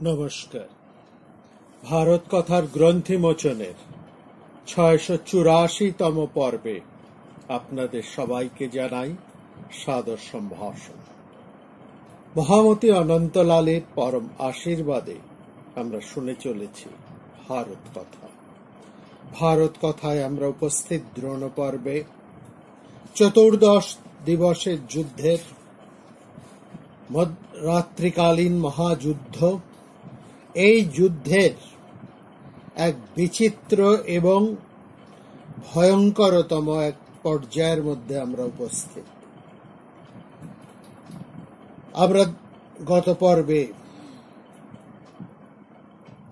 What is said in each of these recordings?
নমস্কার। ভারত কথার গ্রন্থি মোচনের ৬৮৪তম পর্বে আপনাদের সবাইকে জানাই সাদর সম্ভাষণ। মহামতি অনন্তলালের পরম আশীর্বাদে আমরা শুনে চলেছি ভারত কথা। ভারত কথায় আমরা উপস্থিত দ্রোণ পর্বে 14 দিবসের যুদ্ধের রাত্রিকালীন মহাযুদ্ধ। এই যুদ্ধের এক বিচিত্র এবং ভয়ঙ্করতম এক পর্যায়ের মধ্যে আমরা উপস্থিত। আমরা গত পর্বে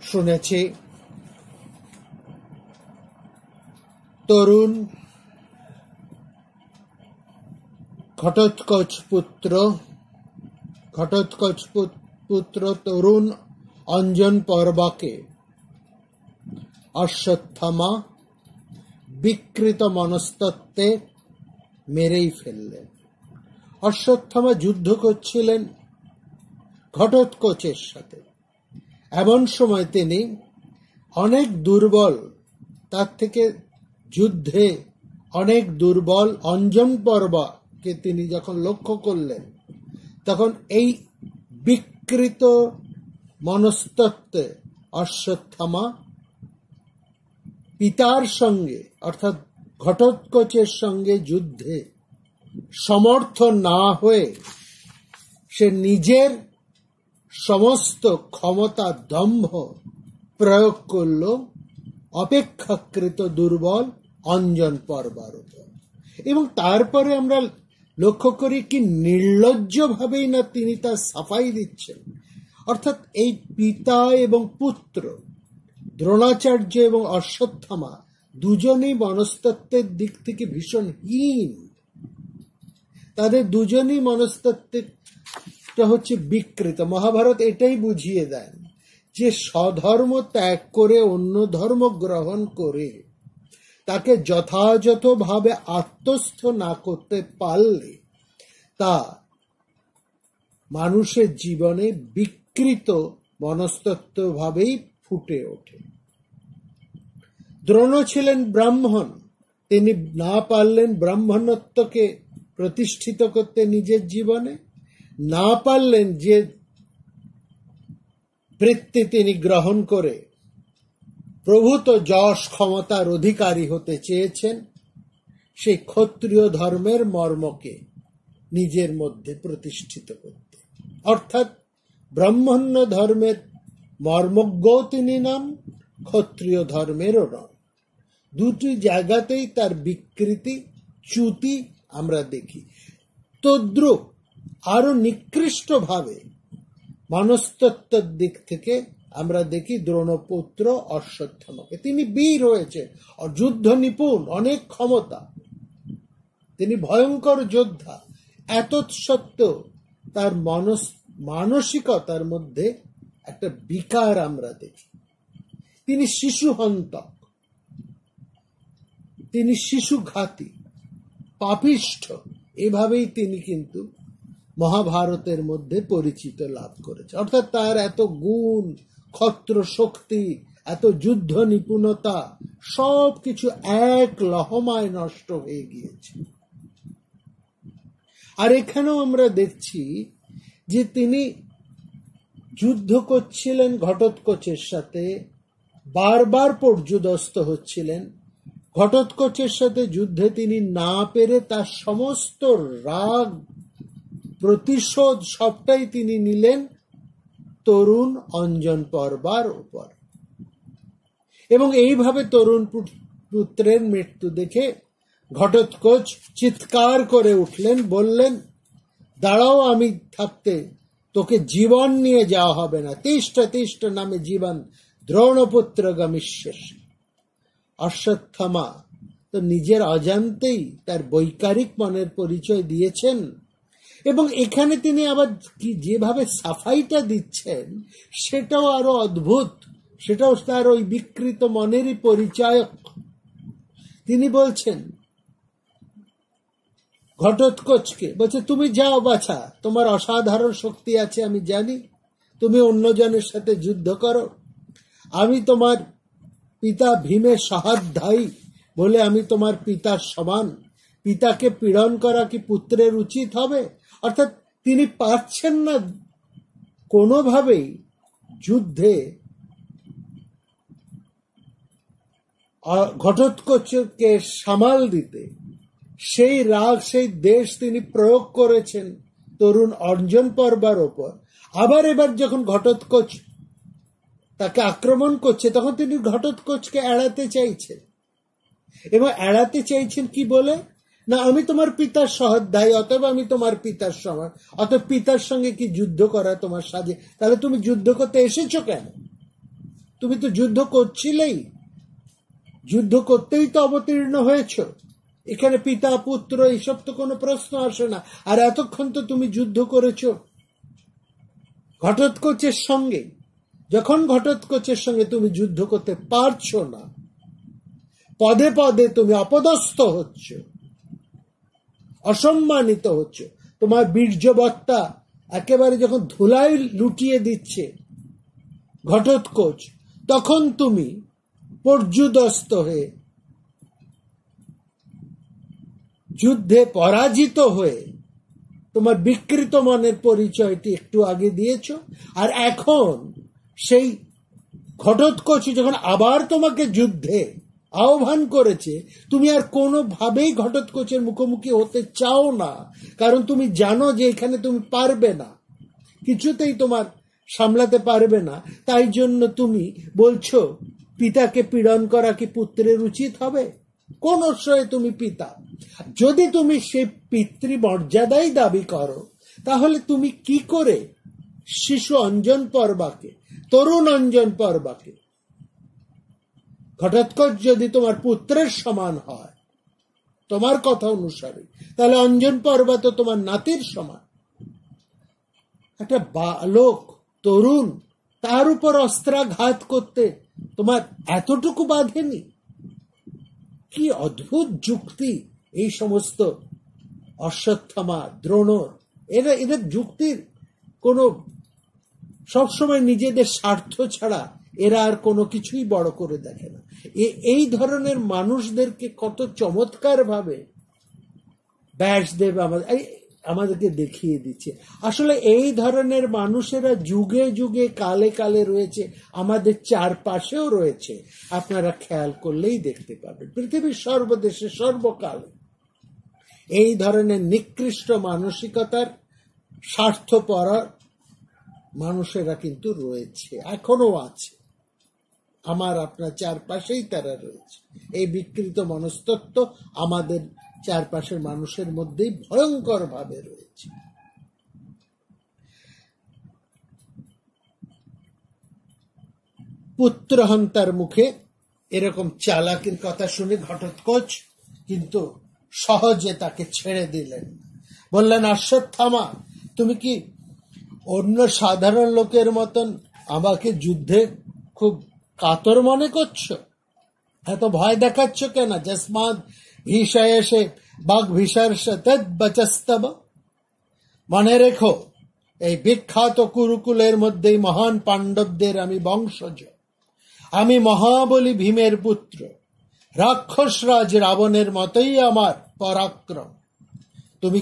শুনেছি তরুণ ঘটোৎকচ পুত্র তরুণ অঞ্জন পর্বাকে অশ্বত্থামা বিকৃত মনস্তত্ত্বে মেরেই ফেললেন। অশ্বত্থামা যুদ্ধ করছিলেন ঘটোৎকচের সাথে। এমন সময় তিনি অনেক দুর্বল, তার থেকে যুদ্ধে অনেক দুর্বল অঞ্জন পর্বাকে তিনি যখন লক্ষ্য করলেন, তখন এই বিকৃত মনস্তত্ত্বে অশ্বত্থামা পিতার সঙ্গে অর্থাৎ ঘটোৎকচের সঙ্গে যুদ্ধে সমর্থ না হয়ে সে নিজের সমস্ত ক্ষমতা দম্ভ প্রয়োগ করল অপেক্ষাকৃত দুর্বল অঞ্জন পর্বার উপর। এবং তারপরে আমরা লক্ষ্য করি কি নির্লজ্জ ভাবেই না তিনি তার সাফাই দিচ্ছেন। অর্থাৎ এই পিতা এবং পুত্র দ্রোণাচার্য এবং অশ্বত্থামা দুজনেই মনস্তত্ত্বের দিক থেকে ভীষণ হীন। তাদের দুজনেই মনস্তত্ত্বটা হচ্ছে বিকৃত। মহাভারত এটাই বুঝিয়ে দেন যে স্বধর্ম ত্যাগ করে অন্য ধর্ম গ্রহণ করে তাকে যথাযথভাবে আত্মস্থ না করতে পারলে তা মানুষের জীবনে বিকৃত মনস্তত্ত্ব ভাবেই ফুটে ওঠে। দ্রোণ ছিলেন ব্রাহ্মণ, তিনি না পারলেন ব্রাহ্মণত্বকে প্রতিষ্ঠিত করতে নিজের জীবনে, না পারলেন যে বৃত্তি তিনি গ্রহণ করে প্রভূত যশ ক্ষমতার অধিকারী হতে চেয়েছেন, সেই ক্ষত্রিয় ধর্মের মর্মকে নিজের মধ্যে প্রতিষ্ঠিত করতে। অর্থাৎ ব্রাহ্মণ্য ধর্মের মর্মজ্ঞও তিনি নন, ক্ষত্রিয় ধর্মেরও নন। দুটি জায়গাতেই তার বিকৃতি চ্যুতি আমরা দেখি। তদ্রূপ আরো নিকৃষ্টভাবে মনস্তত্ত্বের দিক থেকে আমরা দেখি দ্রোণপুত্র অশ্বত্থামাকে। তিনি বীর হয়েছে, যুদ্ধ নিপুণ, অনেক ক্ষমতা, তিনি ভয়ঙ্কর যোদ্ধা। এত সত্ত্বেও তার মানসিকতার মধ্যে একটা বিকার আমরা দেখি। তিনি শিশুহন্তক, তিনি শিশুঘাতী, পাপিষ্ঠ, এভাবেই তিনি কিন্তু মহাভারতের মধ্যে পরিচিত লাভ করেছে। অর্থাৎ তার এত গুণ, ক্ষত্র শক্তি, এত যুদ্ধ নিপুণতা সবকিছু এক লহমায় নষ্ট হয়ে গিয়েছে। আর এখানেও আমরা দেখছি যে তিনি যুদ্ধ করছিলেন ঘটোৎকচের সাথে, বারবার পর্যুদস্ত হচ্ছিলেন। ঘটোৎকচের সাথে যুদ্ধে তিনি না পেরে তার সমস্ত রাগ, প্রতিশোধ সবটাই তিনি নিলেন তরুণ অঞ্জন পর্বার উপর। এবং এইভাবে তরুণ পুত্রের মৃত্যু দেখে ঘটোৎকচ চিৎকার করে উঠলেন, বললেন, দাঁড়াও, আমি থাকতে তোকে জীবন নিয়ে যাওয়া হবে না। তিষ্ঠ নামে জীবন দ্রোণপুত্র গমিষ্যসি। অশ্বত্থামা তো নিজের অজান্তেই তার বৈকারিক মনের পরিচয় দিয়েছেন। এবং এখানে তিনি আবার যেভাবে সাফাইটা দিচ্ছেন সেটাও আরো অদ্ভুত, সেটাও তার ওই বিকৃত মনেরই পরিচয়। তিনি বলছেন ঘটোৎকচকে, বলছে, তুমি যাও বাছা, তোমার অসাধারণ শক্তি আছে আমি জানি, তুমি অন্যজনের সাথে যুদ্ধ করো? আমি তোমার পিতা ভীমের সহাধ্যায়ী বলে আমি তোমার পিতার সমান। পিতাকে পীড়ন করা কি পুত্রের উচিত হবে? অর্থাৎ তিনি পারছেন না কোনোভাবেই যুদ্ধে ঘটোৎকচকে সামাল দিতে। সেই রাগ, সেই দেশ তিনি প্রয়োগ করেছেন তরুণ অর্জুন পর্বার ওপর। আবার এবার যখন ঘটোৎকচ তাকে আক্রমণ করছে, তখন তিনি ঘটোৎকচকে এড়াতে চাইছেন। এবং এড়াতে চাইছেন কি বলে? না, আমি তোমার পিতার সহাধ্যায়ী, অতএব আমি তোমার পিতার সমান, অতএব পিতার সঙ্গে কি যুদ্ধ করা তোমার সাজে? তাহলে তুমি যুদ্ধ করতে এসেছো কেন? তুমি তো যুদ্ধ করছিলেই, যুদ্ধ করতেই তো অবতীর্ণ হয়েছ। এখানে পিতা পুত্র এইসব তো কোনো প্রশ্ন আসে না। আর এতক্ষণ তো তুমি যুদ্ধ করেছ ঘটোৎকচের সঙ্গে। যখন ঘটোৎকচের সঙ্গে তুমি যুদ্ধ করতে পারছো না, পদে পদে তুমি অপদস্থ হচ্ছ, অসম্মানিত হচ্ছ, তোমার বীর্যবত্তা একেবারে যখন ধুলায় লুটিয়ে দিচ্ছে ঘটোৎকচ, তখন তুমি পর্যুদস্ত হয়ে, যুদ্ধে পরাজিত হয়ে তোমার বিকৃত মনের পরিচয়টি একটু আগে দিয়েছ। আর এখন সেই ঘটোৎকচ যখন আবার তোমাকে যুদ্ধে আহ্বান করেছে, তুমি আর কোনোভাবেই ঘটোৎকচের মুখোমুখি হতে চাও না, কারণ তুমি জানো যে এখানে তুমি পারবে না, কিছুতেই তোমার সামলাতে পারবে না। তাই জন্য তুমি বলছো পিতাকে পীড়ন করা কি পুত্রের উচিত হবে? কোন অশ্রয়ে তুমি পিতা? যদি তুমি সেই পিতৃমর্যাদাই দাবি করো, তাহলে তুমি কি করে শিশু অঞ্জন পর্বাকে, তরুণ অঞ্জন পর্বাকে, ঘটোৎকচ যদি তোমার পুত্রের সমান হয় তোমার কথা অনুসারে, তাহলে অঞ্জন পর্বা তো তোমার নাতির সমান। একটা বালক, তরুণ, তার উপর অস্ত্রাঘাত করতে তোমার এতটুকু বাধেনি? কি অদ্ভুত যুক্তি এই সমস্ত অশ্বত্থামা, দ্রোণর। এদের যুক্তির কোনো, সবসময় নিজেদের স্বার্থ ছাড়া এরা আর কোনো কিছুই বড় করে দেখে না। এই ধরনের মানুষদেরকে কত চমৎকার ভাবে ব্যাসদেব আমাদেরকে দেখিয়ে দিচ্ছে। আসলে এই ধরনের মানুষেরা যুগে যুগে, কালে কালে রয়েছে, আমাদের চারপাশেও রয়েছে। আপনারা খেয়াল করলেই দেখতে পাবেন পৃথিবীর সর্বদেশে সর্বকালে এই ধরনের নিকৃষ্ট মানসিকতার স্বার্থপর মানুষেরা কিন্তু রয়েছে, এখনো আছে। আমার আপনার চারপাশেই তারা রয়েছে। এই বিকৃত মনস্তত্ত্ব আমাদের চারপাশের মানুষের মধ্যেই ভয়ঙ্কর ভাবে রয়েছে। পুত্রহন্তার মুখে এরকম চালাকির কথা শুনে ঘটোৎকচ কিন্তু সহজে তাকে ছেড়ে দিলেন। বললেন, অশ্বত্থামা, তুমি কি অন্য সাধারণ লোকের মতন আমাকে যুদ্ধে খুব কাতর মনে করছো? এত ভয় দেখাচ্ছ কেন? যস্মাৎ ভীষয়সে বাঘ ভীষর্ষ তদ বচস্তব। মনে রেখো, এই বিখ্যাত কুরুকুলের মধ্যেই মহান পাণ্ডবদের আমি বংশজ। আমি মহাবলী ভীমের পুত্র। রাক্ষসরাজ রাবণের মতোই আমার পরাক্রম। তুমি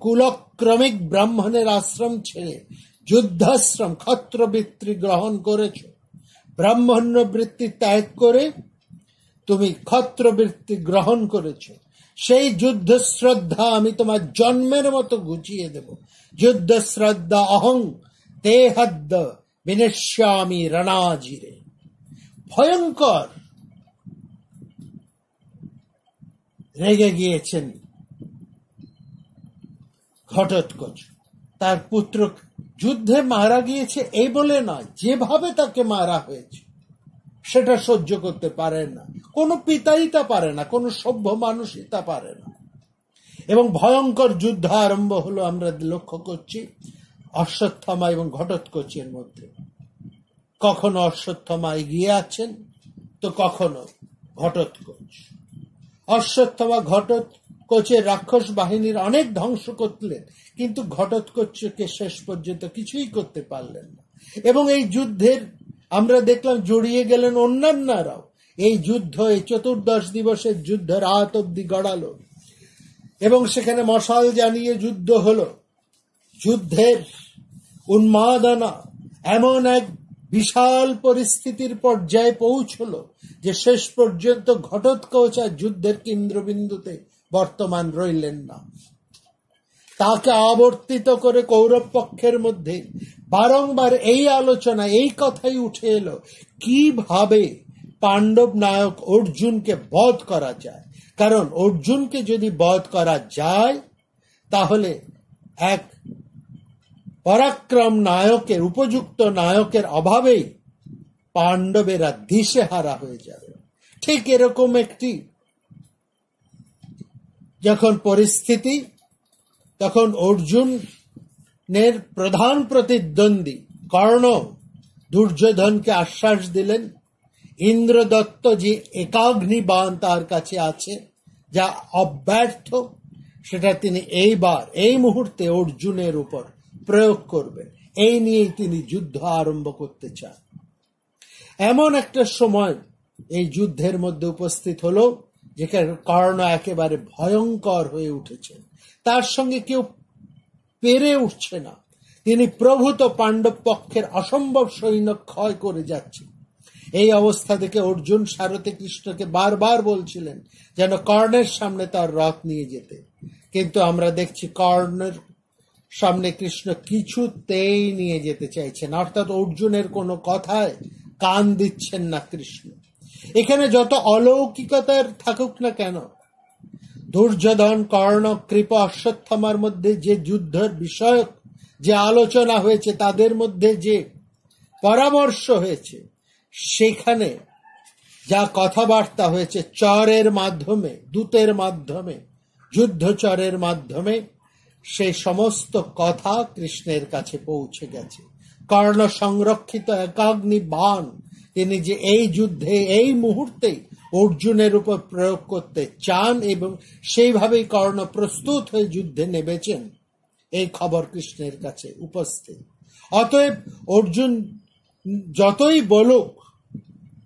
কুলক্রমিক ব্রাহ্মণের আশ্রম ছেড়ে যুদ্ধাশ্রম ক্ষত্রবৃত্তি গ্রহণ করেছ। ব্রাহ্মণ্য বৃত্তি ত্যাগ করে তুমি ক্ষত্রবৃত্তি গ্রহণ করেছ। সেই যুদ্ধ শ্রদ্ধা আমি তোমার জন্মের মতো ঘুচিয়ে দেব। যুদ্ধ শ্রদ্ধা অহং তেহদ্দ বিনশ্যামি রণাজিরে। ভয়ঙ্কর রেগে গিয়েছেন ঘটোৎকচ। তার পুত্র যুদ্ধে মারা গিয়েছে এই বলে নয়, যেভাবে তাকে মারা হয়েছে সেটা সহ্য করতে পারেন না। কোনো পিতাই তা পারে না, কোনো সভ্য মানুষই তা পারে না। এবং ভয়ঙ্কর যুদ্ধ আরম্ভ হলো, আমরা লক্ষ্য করছি অশ্বত্থামা এবং ঘটোৎকচের মধ্যে। কখনো অশ্বত্থামা এগিয়ে আছেন তো কখনো ঘটোৎকচ। অশ্বত্থামা ঘটোৎকচের রাক্ষস বাহিনীর অনেক ধ্বংস করলেন, কিন্তু ঘটোৎকচকে শেষ পর্যন্ত কিছুই করতে পারলেন না। এবং এই যুদ্ধের আমরা দেখলাম জড়িয়ে গেলেন অন্যান্যরাও। এই যুদ্ধ, এই 14 দিবসের যুদ্ধ রাত অব্দি গড়ালো এবং সেখানে মশাল জ্বালিয়ে যুদ্ধ হলো। যুদ্ধের উন্মাদনা এমন এক বিশাল পরিস্থিতির পর্যায়ে পৌঁছলো যে শেষ পর্যন্ত ঘটোৎকচ আর যুদ্ধের কেন্দ্রবিন্দুতে বর্তমান রইলেন না। তাকে আবর্তিত করে কৌরব পক্ষের মধ্যে বারংবার এই আলোচনা, এই কথাই উঠে এলো, কিভাবে পাণ্ডব নায়ক অর্জুনকে বধ করা যায়। কারণ অর্জুনকে যদি বধ করা যায় তাহলে এক পরাক্রম নায়কের, উপযুক্ত নায়কের অভাবেই পাণ্ডবেরা দিশেহারা হয়ে যাবে। ঠিক এরকম একটি যখন পরিস্থিতি, তখন অর্জুনের প্রধান প্রতিদ্বন্দ্বী কর্ণ দুর্যোধনকে আশ্বাস দিলেন, ইন্দ্রদত্ত যে একাগ্নি বাণ তার কাছে আছে, যা অব্যর্থ, সেটা তিনি এইবার এই মুহূর্তে অর্জুনের উপর প্রয়োগ করবেন। এই নিয়েই তিনি যুদ্ধ আরম্ভ করতে চান। এমন একটা সময় এই যুদ্ধের মধ্যে উপস্থিত হলো যেখানে কর্ণ একেবারে ভয়ঙ্কর হয়ে উঠেছেন, তার সঙ্গে কেউ পেরে উঠছে না। তিনি প্রভূত পাণ্ডব পক্ষের অসম্ভব সৈন্য ক্ষয় করে যাচ্ছেন। এই অবস্থা থেকে অর্জুন সারথি কৃষ্ণকে বারবার বলছিলেন যেন কর্ণের সামনে তার রথ নিয়ে যেতে, কিন্তু আমরা দেখছি কর্ণের সামনে কৃষ্ণ কিছুতেই নিয়ে যেতে চাইছেন, অর্থাৎ অর্জুনের কোনো কথায় কান দিচ্ছেন না কৃষ্ণ। এখানে যত অলৌকিকতার থাকুক না কেন, দুর্যোধন, কর্ণ, কৃপ, অশ্বত্থামার মধ্যে যে যুদ্ধের বিষয়ক যে আলোচনা হয়েছে, তাদের মধ্যে যে পরামর্শ হয়েছে, সেখানে যা কথাবার্তা হয়েছে চরের মাধ্যমে, দূতের মাধ্যমে, যুদ্ধচরের মাধ্যমে, সেই সমস্ত কথা কৃষ্ণের কাছে পৌঁছে গেছে। কর্ণ সংরক্ষিত একাগ্নি বাণ তিনি যে এই যুদ্ধে এই মুহূর্তে অর্জুনের উপর প্রয়োগ করতে চান এবং সেইভাবেই কর্ণ প্রস্তুত হয়ে যুদ্ধে নেমেছেন, এই খবর কৃষ্ণের কাছে উপস্থিত। অতএব অর্জুন যতই বলুক,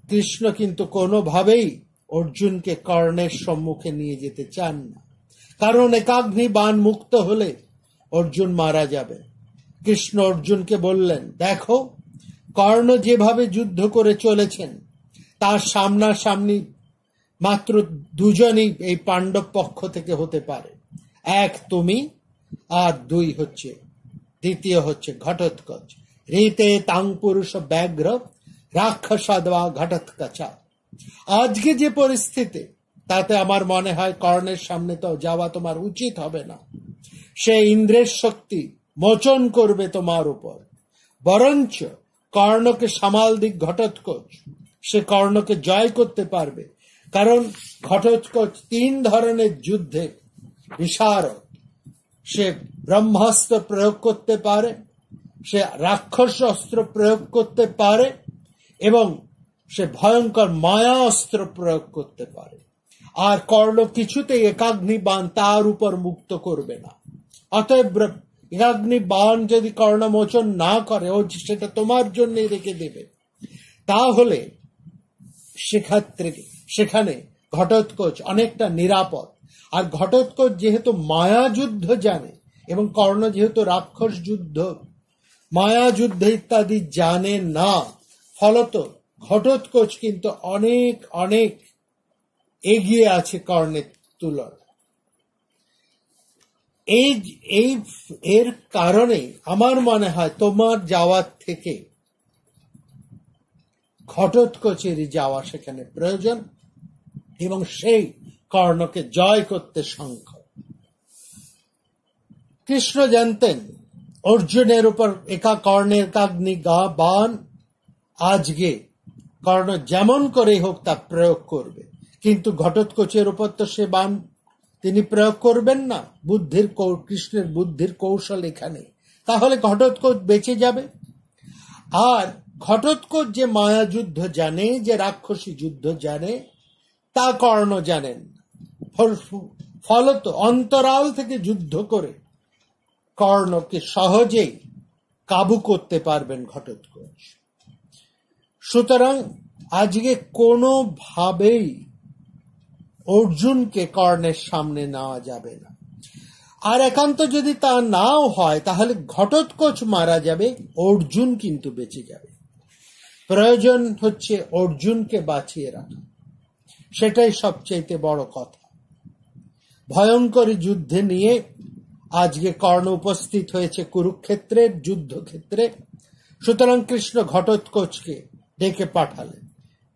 কৃষ্ণ কিন্তু কোনোভাবেই অর্জুনকে কর্ণের সম্মুখে নিয়ে যেতে চান না, কারণ একাগ্নি বাণ মুক্ত হলে অর্জুন মারা যাবে। কৃষ্ণ অর্জুনকে বললেন, দেখো কর্ণ যেভাবে যুদ্ধ করে চলেছেন, তার সামনাসামনি মাত্র দুজনই এই পাণ্ডব পক্ষ থেকে হতে পারে, এক তুমি আর দ্বিতীয় হচ্ছে ঘটোৎকচ। রীতে তাং পুরুষ ব্যাঘ্র রাক্ষসাদবা ঘটোৎকচা। আজকে যে পরিস্থিতি, তাতে আমার মনে হয় কর্ণের সামনে তো যাওয়া তোমার উচিত হবে না। সে ইন্দ্রের শক্তি মোচন করবে তোমার উপর, বরঞ্চ কর্ণকে সামাল দিক ঘটোৎকচ। সে কর্ণকে জয় করতে পারবে, কারণ ঘটোৎকচ 3 ধরনের যুদ্ধে বিশারদ। সে ব্রহ্মাস্ত্র প্রয়োগ করতে পারে, সে রাক্ষস অস্ত্র প্রয়োগ করতে পারে এবং সে ভয়ঙ্কর মায়া অস্ত্র প্রয়োগ করতে পারে। আর কর্ণ কিছুতেই একাগ্নি বাণ তার উপর মুক্ত করবে না। অতএব একাগ্নি বাণ যদি কর্ণ মোচন না করে, ও সেটা তোমার জন্যই রেখে দেবে, তাহলে সেখানে ঘটোৎকচ অনেকটা নিরাপদ। আর ঘটোৎকচ যেহেতু মায়া যুদ্ধ জানে এবং কর্ণ যেহেতু রাক্ষস যুদ্ধ, মায়া যুদ্ধ ইত্যাদি জানে না, ফলত ঘটোৎকচ কিন্তু অনেক অনেক এগিয়ে আছে কর্ণের তুলনায়। এর কারণে আমার মনে হয় তোমার যাওয়ার থেকে ঘটোৎকচেরই যাওয়া সেখানে প্রয়োজন এবং সেই কর্ণকে জয় করতে সংখ্য। কৃষ্ণ জানতেন অর্জুনের উপর কর্ণের একাগ্নি বাণ আজকে কর্ণ যেমন করে হোক তা প্রয়োগ করবে, কিন্তু ঘটোৎকচের উপর তো সে বাণ তিনি প্রয়োগ করবেন না। কৃষ্ণের বুদ্ধির কৌশল এখানে, তাহলে ঘটোৎকচ বেঁচে যাবে। আর ঘটোৎকচ যে মায়া যুদ্ধ জানে, যে রাক্ষসী যুদ্ধ জানে, তা কর্ণ জানেন। ফলত অন্তরাল থেকে যুদ্ধ করে কর্ণকে সহজেই কাবু করতে পারবেন ঘটোৎকচ। সুতরাং আজকে কোনোভাবেই অর্জুনকে কর্ণের সামনে নেওয়া যাবে না। আর একান্ত যদি তা নাও হয় তাহলে ঘটোৎকচ মারা যাবে, অর্জুন কিন্তু বেঁচে যাবে। প্রয়োজন হচ্ছে অর্জুনকে বাঁচিয়ে রাখা, সেটাই সবচেয়ে বড় কথা। ভয়ঙ্করী যুদ্ধে নিয়ে আজকে কর্ণ উপস্থিত হয়েছে কুরুক্ষেত্রের যুদ্ধক্ষেত্রে। সুতরাং কৃষ্ণ ঘটোৎকচকে ডেকে পাঠালেন,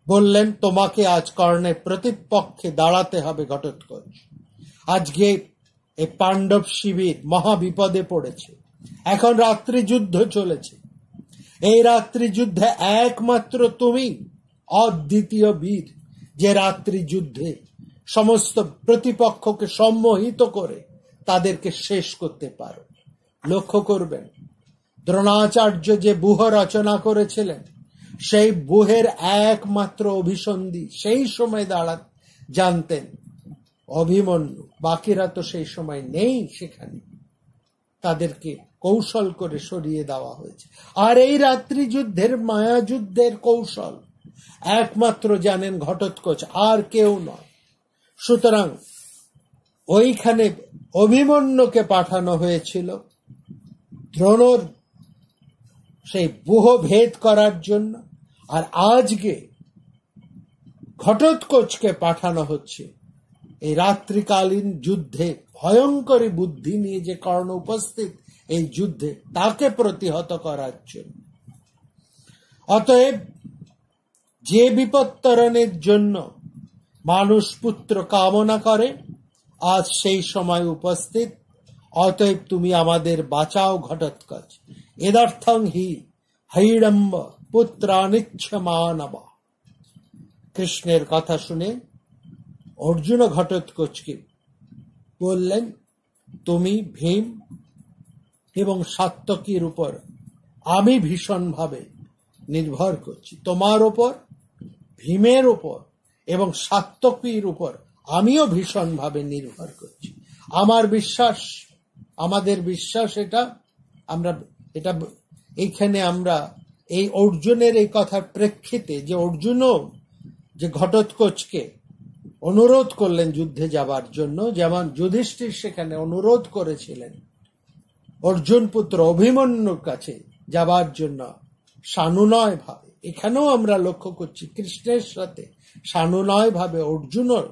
বললেন তোমাকে আজ কর্ণের প্রতিপক্ষে দাঁড়াতে হবে ঘটোৎকচ। আজকে এই পাণ্ডব শিবির মহা বিপদে পড়েছে, এখন রাত্রি যুদ্ধ চলেছে। এই রাত্রি যুদ্ধে একমাত্র তুমি অদ্বিতীয় বীর, যে রাত্রি যুদ্ধে সমস্ত প্রতিপক্ষকে সম্মোহিত করে তাদেরকে শেষ করতে পারো। লক্ষ্য করবেন, দ্রোণাচার্য যে ব্যূহ রচনা করেছিলেন, সেই ব্যূহের একমাত্র অভিসন্ধি সেই সময় জানতেন অভিমন্যু। বাকিরা তো সেই সময় নেই সেখানে, তাদেরকে কৌশল করে সরিয়ে দেওয়া হয়েছে। আর এই রাত্রি যুদ্ধের মায়া যুদ্ধের কৌশল একমাত্র জানেন ঘটোৎকচ, আর কেউ নয়। সুতরাং ওইখানে অভিমন্যুকে পাঠানো হয়েছিল দ্রোণর সেই ব্যূহ ভেদ করার জন্য, আর আজকে ঘটোৎকচকে পাঠানো হচ্ছে এই রাত্রিকালীন যুদ্ধে ভয়ঙ্করী বুদ্ধি নিয়ে যে কর্ণ উপস্থিত এই যুদ্ধে, তাকে প্রতিহত করার জন্য। অতএব যে বিপত্তরণের জন্য মানুষ পুত্র কামনা করে, আজ সেই সময় উপস্থিত। অতএব তুমি আমাদের বাঁচাও ঘটোৎকচ। এদর্থং হি হৈড়ম্ব পুত্রানিচ্ছমানব। কৃষ্ণের কথা শুনে অর্জুন ঘটোৎকচকে বললেন, তুমি ভীম এবং সাত্যকীর উপর আমি ভীষণভাবে নির্ভর করছি। তোমার উপর, ভীমের উপর এবং সাত্যকীর উপর আমিও ভীষণভাবে নির্ভর করছি। আমার বিশ্বাস, আমাদের বিশ্বাস এইখানে আমরা এই অর্জুনের এই কথার প্রেক্ষিতে, যে অর্জুনও যে ঘটোৎকচকে অনুরোধ করলেন যুদ্ধে যাবার জন্য, যেমন যুধিষ্ঠির সেখানে অনুরোধ করেছিলেন অর্জুন পুত্র অভিমন্যুর কাছে যাবার জন্য সানুনয় ভাবে, এখানেও আমরা লক্ষ্য করছি কৃষ্ণের সাথে সানুনয় ভাবে অর্জুনও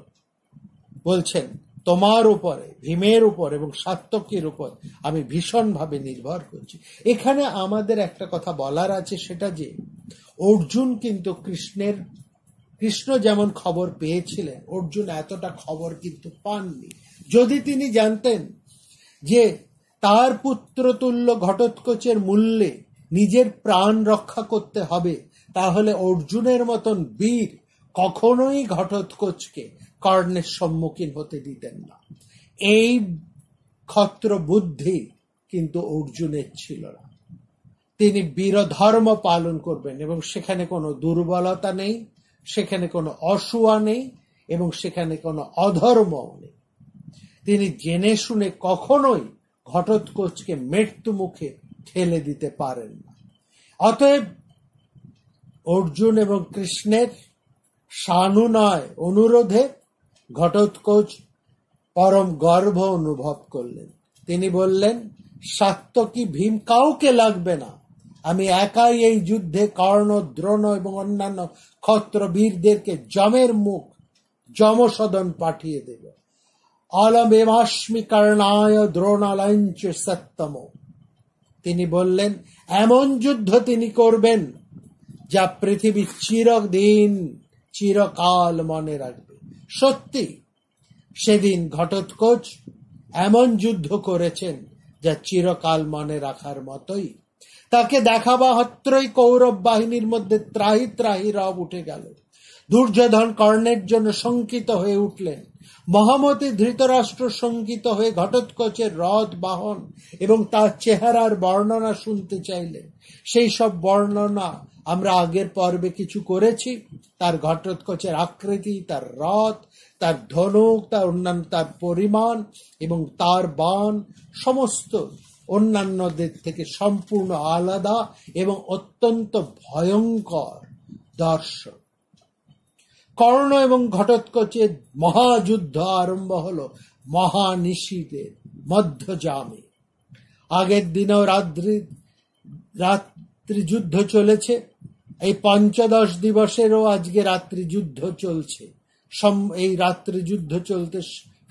বলছেন তোমার উপরে, ভীমের উপর এবং সাত্যকীর উপর আমি ভীষণভাবে নির্ভর করছি। এখানে আমাদের একটা কথা বলার আছে, সেটা যে অর্জুন কিন্তু কৃষ্ণ যেমন খবর পেয়েছিলেন, অর্জুন এতটা খবর কিন্তু পাননি। যদি তিনি জানতেন যে তার পুত্রতুল্য ঘটোৎকচের মূল্যে নিজের প্রাণ রক্ষা করতে হবে, তাহলে অর্জুনের মতন বীর কখনোই ঘটোৎকচকে কর্ণের সম্মুখীন হতে দিতেন না। এই ক্ষত্র বুদ্ধি কিন্তু অর্জুনের ছিল না। তিনি বীরধর্ম পালন করবেন এবং সেখানে কোনো দুর্বলতা নেই, সেখানে কোনো অসুয়া নেই এবং সেখানে কোনো অধর্মও নেই। তিনি জেনে শুনে কখনোই ঘটোৎকচকে মৃত্যু মুখে ঠেলে দিতে পারেন না। অতএব অর্জুন এবং কৃষ্ণের সানুনয় অনুরোধে ঘটোৎকচ পরম গর্ব অনুভব করলেন। তিনি বললেন, সাত্যকী ভীম কাউকে লাগবে না, আমি একাই এই যুদ্ধে কর্ণ, দ্রোণ এবং অন্যান্য ক্ষত্র বীরদেরকে যমের মুখ যমসদন পাঠিয়ে দেব। অলমেমাস্মি কর্ণায় দ্রোণালঞ্চ সত্যম। তিনি বললেন, এমন যুদ্ধ তিনি করবেন যা পৃথিবী চিরদিন চিরকাল মনে রাখবে। সত্যি সেদিন ঘটোৎকচ এমন যুদ্ধ করেছেন যা চিরকাল মনে রাখার মতোই। তাকে দেখা মাত্রই কৌরব বাহিনীর মধ্যে ত্রাহি ত্রাহি রব উঠে গেল। দুর্যোধন কর্ণের জন্য শঙ্কিত হয়ে উঠলেন। মহামতি ধৃতরাষ্ট্র শঙ্কিত হয়ে ঘটোৎকচের রথ বাহন এবং তার চেহারার বর্ণনা শুনতে চাইলেন। সেই সব বর্ণনা আমরা আগের পর্বে কিছু করেছি। তার ঘটোৎকচের আকৃতি, তার রথ, তার ধনুক, তার অন্যান্য তার পরিমাণ এবং তার বাণ, সমস্ত অন্যান্যদের থেকে সম্পূর্ণ আলাদা এবং অত্যন্ত ভয়ঙ্কর দর্শন। কর্ণ এবং ঘটোৎকচের মহাযুদ্ধ আরম্ভ হলো মহানিশীথের মধ্যযামে। আগের দিনেও রাত্রি যুদ্ধ চলেছে, এই পঞ্চদশ দিবসেরও আজকে রাত্রি যুদ্ধ চলছে। এই রাত্রি যুদ্ধ চলতে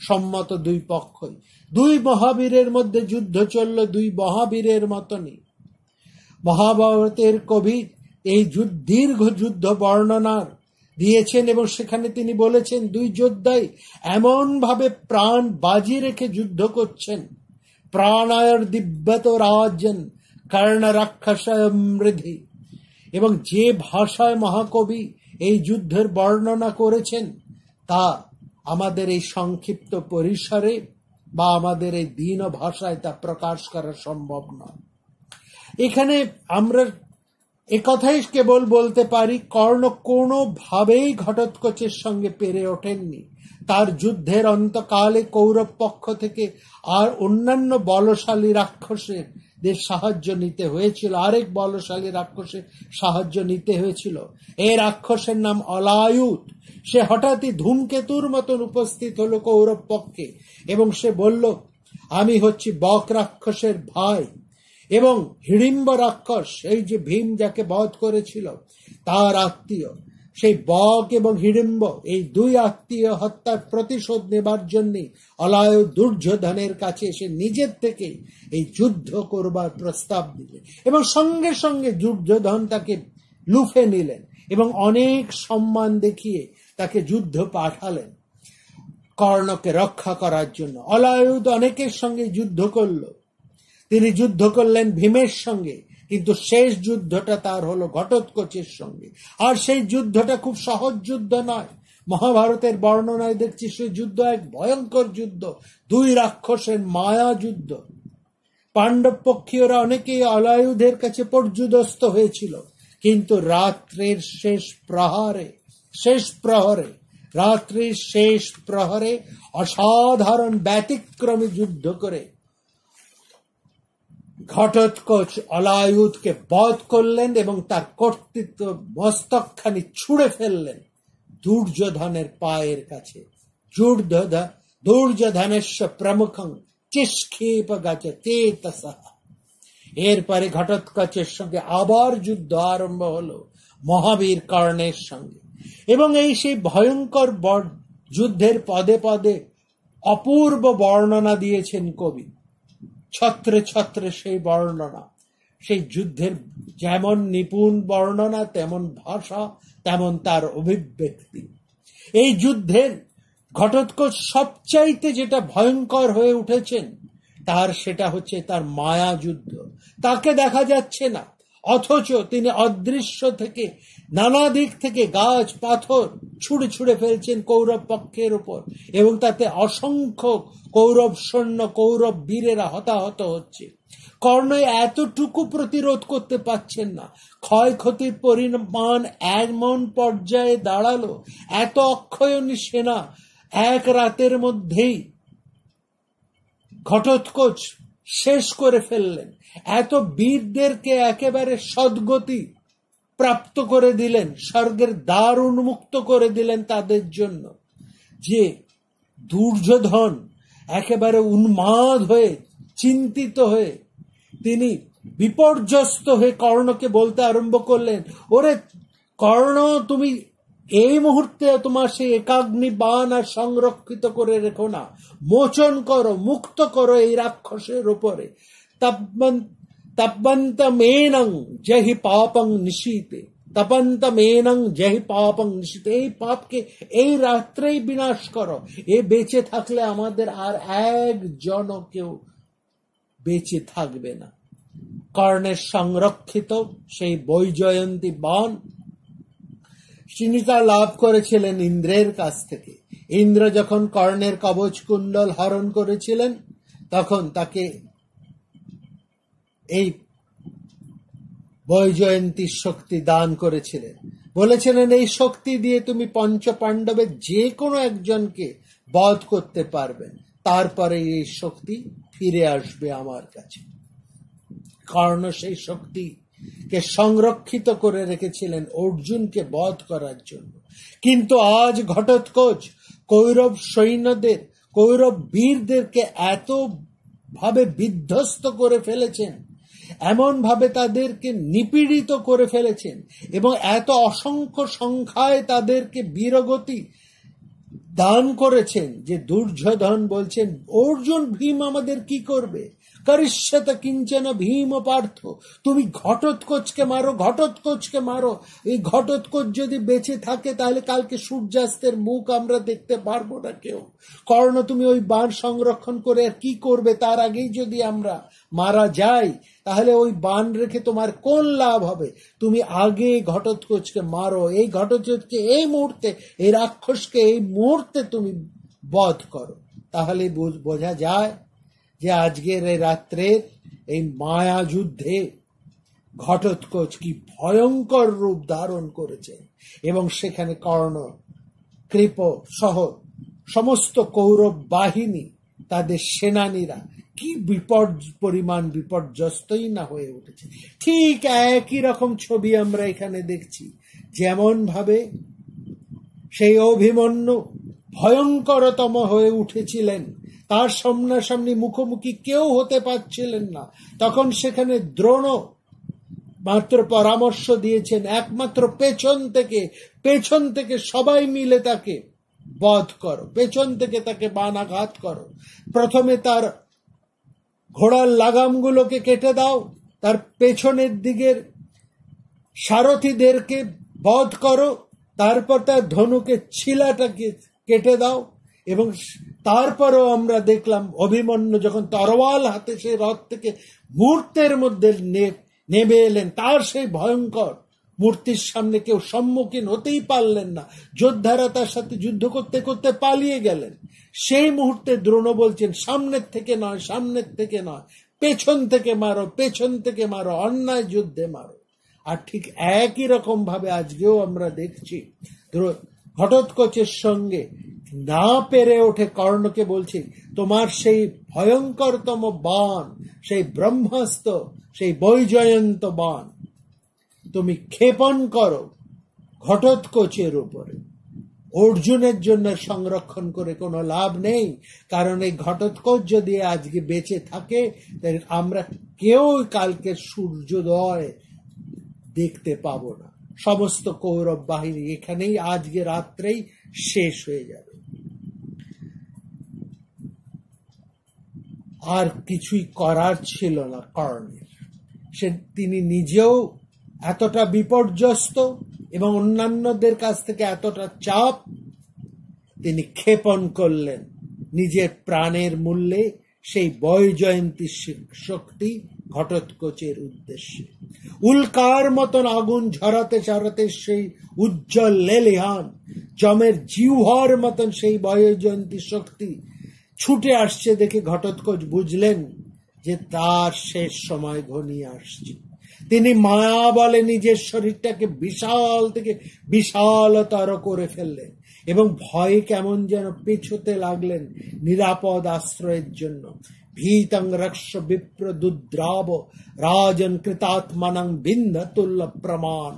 সম্মত দুই পক্ষই। দুই মহাবীরের মধ্যে যুদ্ধ চলল দুই মহাবীরের মতনই। মহাভারতের কবি এই দীর্ঘ যুদ্ধ বর্ণনার দিয়েছেন এবং সেখানে তিনি বলেছেন দুই যোদ্ধাই এমন ভাবে প্রাণ বাজি রেখে যুদ্ধ করছেন। প্রাণায়র দিব্যত রাজন কর্ণ রাক্ষসায় মৃধি। এবং যে ভাষায় মহাকবি এই যুদ্ধের বর্ণনা করেছেন তা আমাদের এই সংক্ষিপ্ত পরিসরে বা আমাদের এই দীন ভাষায় তা প্রকাশ করা সম্ভব নয়। এখানে আমরা একথাই কেবল বলতে পারি, কর্ণ কোনোভাবেই ঘটোৎকচের সঙ্গে পেরে ওঠেননি। তার যুদ্ধের অন্তকালে কৌরব পক্ষ থেকে আর অন্যান্য বলশালী রাক্ষসের সাহায্য নিতে হয়েছিল, আরেক বলশালী রাক্ষসের সাহায্য নিতে হয়েছিল। এই রাক্ষসের নাম অলায়ুত। সে হঠাৎই ধূমকেতুর মতন উপস্থিত হলো কৌরব পক্ষে এবং সে বলল, আমি হচ্ছি বক রাক্ষসের ভাই এবং হিড়িম্ব রাক্ষস, এই যে ভীম যাকে বধ করেছিল তার আত্মীয়। সেই বক এবং হিড়িম্ব এই দুই আত্মীয় হত্যার প্রতিশোধ নেবার জন্য অলায়ু দুর্যোধনের কাছে এসে নিজের থেকে এই যুদ্ধ করবার প্রস্তাব দিলেন এবং সঙ্গে সঙ্গে দুর্যোধন তাকে লুফে নিলেন এবং অনেক সম্মান দেখিয়ে তাকে যুদ্ধ পাঠালেন কর্ণকে রক্ষা করার জন্য। অলায়ুধ অনেকের সঙ্গে যুদ্ধ করল, তিনি যুদ্ধ করলেন ভীমের সঙ্গে, কিন্তু শেষ যুদ্ধটা তার হলো ঘটোৎকচের সঙ্গে। আর সেই যুদ্ধটা খুব সহজ যুদ্ধ নয়। মহাভারতের বর্ণনায় দেখছি সেই যুদ্ধ এক ভয়ঙ্কর যুদ্ধ, দুই রাক্ষসের মায়া যুদ্ধ। পাণ্ডব পক্ষীয়রা অনেকেই অলায়ুধের কাছে পর্যুদস্ত হয়েছিল, কিন্তু রাত্রির শেষ প্রহরে অসাধারণ ব্যতিক্রমী যুদ্ধ করে ঘটোৎকচ অলায়ুধকে বধ করলেন এবং তার কর্তৃত্ব মস্তকখানি ছুঁড়ে ফেললেন দুর্যোধনের পায়ের কাছে। দুর্যোধনেশ্ব প্রমুখং চিষ্ক্ষেপ গচ চেতসঃ। এরপরে ঘটোৎকচের সঙ্গে আবার যুদ্ধ আরম্ভ হলো মহাবীর কর্ণের সঙ্গে এবং এই সেই ভয়ঙ্কর যুদ্ধের পদে পদে অপূর্ব বর্ণনা দিয়েছেন কবি। ছত্রে ছত্রে সেই বর্ণনা, সেই যুদ্ধের যেমন নিপুণ বর্ণনা তেমন ভাষা তেমন তার অভিব্যক্তি। এই যুদ্ধের ঘটোৎকচ সবচাইতে যেটা ভয়ঙ্কর হয়ে উঠেছেন সেটা হচ্ছে তার মায়া যুদ্ধ। তাকে দেখা যাচ্ছে না, অথচ তিনি অদৃশ্য থেকে নানা দিক থেকে গাছ পাথর ছুঁড়ে ছুঁড়ে ফেলছেন কৌরব পক্ষের উপর এবং তাতে অসংখ্য কৌরব সৈন্য কৌরব বীরেরা হতাহত হচ্ছে। কর্ণ এতটুকু প্রতিরোধ করতে পারছেন না। ক্ষয়ক্ষতির পরিমাণ এমন পর্যায়ে দাঁড়ালো, এত অক্ষয়ণী সেনা এক রাতের মধ্যেই ঘটোৎকচ শেষ করে ফেললেন। এত বীরদেরকে একেবারে সদ্গতি প্রাপ্ত করে দিলেন, স্বর্গের দ্বার উন্মুক্ত করে দিলেন তাদের জন্য, যে দুর্যোধন একেবারে উন্মাদ হয়ে চিন্তিত হয়ে তিনি বিপর্যস্ত হয়ে কর্ণকে বলতে আরম্ভ করলেন, ওরে কর্ণ, তুমি এই মুহূর্তে তোমার সেই একাগ্নি বাণ আর সংরক্ষিত করে রেখো না, মোচন করো, মুক্ত করো এই রাক্ষসের উপরে। তপন্তমেনং জহি পাপং নিশীতে, তপন্তমেনং জহি পাপং নিশীতে, এই পাপকে এই রাত্রেই বিনাশ করো। এ বেঁচে থাকলে আমাদের আর একজন কেউ বেঁচে থাকবে না। কর্ণের সংরক্ষিত সেই বৈজয়ন্তী বাণ তিনি তা লাভ করেছিলেন ইন্দ্রের কাছ থেকে। ইন্দ্র যখন কর্ণের কবচ কুণ্ডল হরণ করেছিলেন তখন তাকে এই বৈজয়ন্তীর শক্তি দান করেছিলেন, বলেছিলেন এই শক্তি দিয়ে তুমি পঞ্চ পাণ্ডবের যে কোনো একজনকে বধ করতে পারবেন, তারপরে এই শক্তি ফিরে আসবে আমার কাছে। কর্ণ সেই শক্তিকে সংরক্ষিত করে রেখেছিলেন অর্জুনকে বধ করার জন্য। কিন্তু আজ ঘটোৎকচ কৌরব সৈন্যদের, কৌরব বীরদেরকে এত ভাবে বিধ্বস্ত করে ফেলেছেন, এমন ভাবে তাদেরকে নিপীড়িত করে ফেলেছেন, এবং এত অসংখ্য সংখ্যায় তাদেরকে বীরগতি দান করেছেন যে দুর্যোধন বলছেন, অর্জুন ভীম আমাদের কি করবে? করিষ্যত কিঞ্চন ভীম পার্থ, তুমি ঘটোৎকচকে মারো, ঘটোৎকচকে মারো। এই ঘটোৎকচ যদি বেঁচে থাকে তাহলে কালকে সূর্যাস্তের মুখ আমরা দেখতে পারবো না কেউ। কর্ণ, তুমি ওই বাণ সংরক্ষণ করে আর কি করবে? তার আগেই যদি আমরা মারা যাই তাহলে ওই বাণ রেখে তোমার কোন লাভ হবে? তুমি আগে ঘটোৎকচকে মারো, এই ঘটোৎকচকে এই মুহূর্তে, এই রাক্ষসকে এই মুহূর্তে তুমি বধ করো। তাহলে বোঝা যায় যে আজকের এই রাত্রের এই মায়া যুদ্ধে ঘটোৎকচ কি ভয়ঙ্কর রূপ ধারণ করেছে, এবং সেখানে কর্ণ, কৃপ সহ সমস্ত কৌরব বাহিনী, তাদের সেনানীরা কি পরিমাণ বিপর্যস্তই না হয়ে উঠেছে। ঠিক একই রকম ছবি আমরা এখানে দেখছি। যেমন ভাবে সেই অভিমন্যু ভয়ঙ্করতম হয়ে উঠেছিলেন, তার সামনাসামনি মুখোমুখি কেউ হতে পারছিলেন না, তখন সেখানে দ্রোণ মাত্র পরামর্শ দিয়েছেন, একমাত্র পেছন থেকে সবাই মিলে তাকে বধ করো, পেছন থেকে তাকে বানাঘাত করো। প্রথমে তার ঘোড়ার লাগামগুলোকে কেটে দাও, তার পেছনের দিকের সারথীদেরকে বধ করো, তারপর তার ধনুকে ছিলাটাকে কেটে দাও। এবং তারপরও আমরা দেখলাম অভিমন্যু যখন তরোয়াল হাতে সেই রথ থেকে মুহূর্তের মধ্যে নেমে এলেন, তার সেই ভয়ঙ্কর মূর্তির সামনে কেউ সম্মুখীন হতেই পারলেন না, যোদ্ধারা তার সাথে যুদ্ধ করতে করতে পালিয়ে গেলেন। সেই মুহূর্তে দ্রোণ বলছেন, সামনের থেকে নয়, সামনের থেকে নয়, পেছন থেকে মারো, পেছন থেকে মারো, অন্যায় যুদ্ধে মারো। আর ঠিক একই রকম ভাবে আজকেও আমরা দেখছি ঘটোৎকচের সঙ্গে না পেরে ওঠে কর্ণকে বলছি, তোমার সেই ভয়ঙ্করতম বাণ, সেই ব্রহ্মাস্ত্র, সেই বৈজয়ন্ত বাণ তুমি ক্ষেপণ করো ঘটোৎকচের উপরে। অর্জুনের জন্য সংরক্ষণ করে কোনো লাভ নেই, কারণ এই ঘটোৎকচ যদি আজকে বেঁচে থাকে তাহলে আমরা কেউ কালকে সূর্যোদয় দেখতে পাবো না। সমস্ত কৌরব বাহিনী এখানেই আজকে রাত্রেই শেষ হয়ে যাবে। আর কিছুই করার ছিল না কর্ণের। তিনি নিজেও এতটা বিপর্যস্ত এবং অন্যান্যদের কাছ থেকে এতটা চাপ, তিনি ক্ষেপণ করলেন নিজের প্রাণের মূল্যে সেই বৈজয়ন্তী শক্তি ঘটোৎকচের উদ্দেশ্যে। উল্কার মতন আগুন ঝরাতে ঝরাতে সেই উজ্জ্বল লেলিহান যমের জিহ্বার মতন সেই বৈজয়ন্তী শক্তি ছুটে আসছে দেখে ঘটোৎকচ বুঝলেন যে তার শেষ সময় ঘনিয়ে আসছে। তিনি মায়া বলে নিজের শরীরটাকে বিশাল থেকে বিশালতর করে ফেললেন এবং ভয়ে কেমন যেন পেছোতে লাগলেন নিরাপদ আশ্রয়ের জন্য। ভীতং রক্ষ বিপ্র দুদ্রাব রাজন কৃতাত্মানং বিন্ধতুল্য প্রমাণ।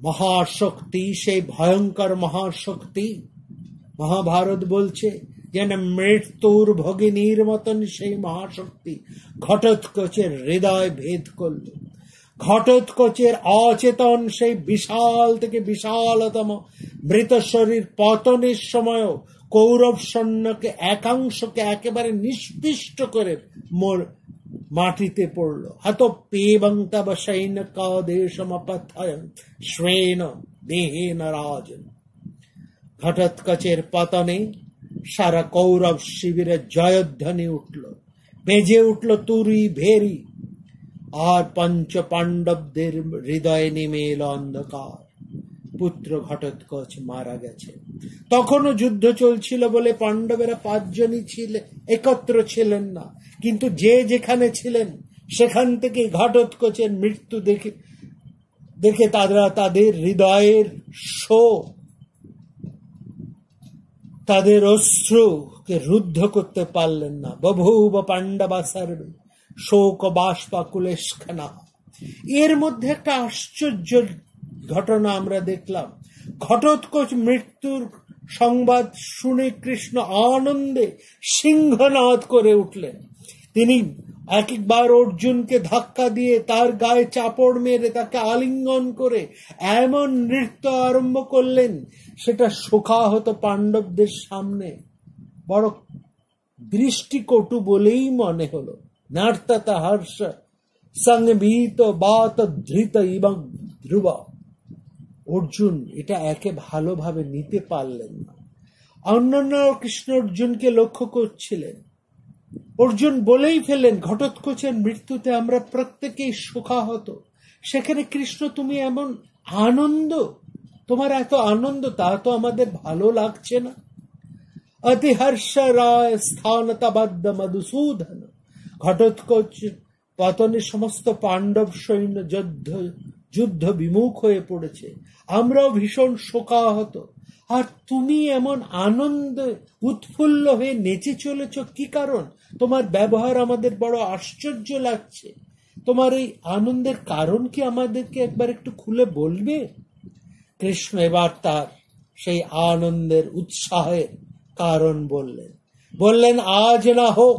মহাশক্তি, সেই ভয়ঙ্কর মহাশক্তি, মহাভারত বলছে যেন মৃত্যুর ভগিনীর মতন সেই মহাশক্তি ঘটোৎকচের হৃদয় ভেদ করল। ঘটোৎকচের অচেতন সেই বিশাল থেকে বিশালতম মৃত শরীর পতনের সময়ও কৌরব সৈন্যকে একাংশকে একেবারে নিষ্পিষ্ট করে মাটিতে পড়ল। হত পেবং তব সৈন্য দেশমপথয়ন শ্রেণ দেহেন রাজন। ঘটোৎকচের পতনে সারা কৌরব শিবিরে জয়ধ্বনি উঠল, বেজে উঠল তুরি ভেরি, আর পঞ্চ পাণ্ডবদের হৃদয়ে নেমে এলো অন্ধকার। পুত্র ঘটোৎকচ মারা গেছে। তখনও যুদ্ধ চলছিল বলে পাণ্ডবেরা 5 জনই ছিলেন, একত্র ছিলেন না, কিন্তু যে যেখানে ছিলেন সেখান থেকে ঘটোৎকচের মৃত্যু দেখে তারা তাদের হৃদয়ের শোক, তাদের অশ্রুকে রুদ্ধ করতে পারলেন না। বভূব পাণ্ডবা সর্বে শোক বাষ্পাকুলেশখানা। এর মধ্যে একটা আশ্চর্য ঘটনা আমরা দেখলাম। ঘটোৎকচ মৃত্যুর সংবাদ শুনে কৃষ্ণ আনন্দে সিংহনাদ করে উঠলেন। তিনি একবার অর্জুনকে ধাক্কা দিয়ে তার গায়ে চাপড় মেরে তাকে আলিঙ্গন করে এমন নৃত্য আরম্ভ করলেন, সেটা শোকাহত পাণ্ডবদের সামনে বড় দৃষ্টিকটু বলেই মনে হলো। নার্তত হর্ষ সংবিত বাত ধৃত এবং ধ্রুব। অর্জুন এটা একে ভালোভাবে নিতে পারলেন না। অন্যান্য কৃষ্ণ অর্জুনকে লক্ষ্য করছিলেন। অর্জুন বলেই ফেললেন, ঘটোৎকচের মৃত্যুতে আমরা প্রত্যেকেই শোকাহত, সেখানে কৃষ্ণ তুমি এমন আনন্দ, তোমার এত আনন্দ, তা তো আমাদের ভালো লাগছে না। অতি হর্ষ রায় স্থানতাবদ্ধ মধুসূদন। ঘটোৎকচ পতনে সমস্ত পাণ্ডব সৈন্য যুদ্ধ বিমুখ হয়ে পড়েছে, আমরাও ভীষণ শোকাহত, আর তুমি এমন আনন্দ উৎফুল্ল হয়ে নেচে চলেছ, কি কারণ? তোমার ব্যবহার আমাদের বড় আশ্চর্য লাগছে। তোমার এই আনন্দের কারণ কি আমাদেরকে একবার একটু খুলে বলবে? কৃষ্ণ এবার তার সেই আনন্দের উৎসাহের কারণ বললেন, আজ না হোক।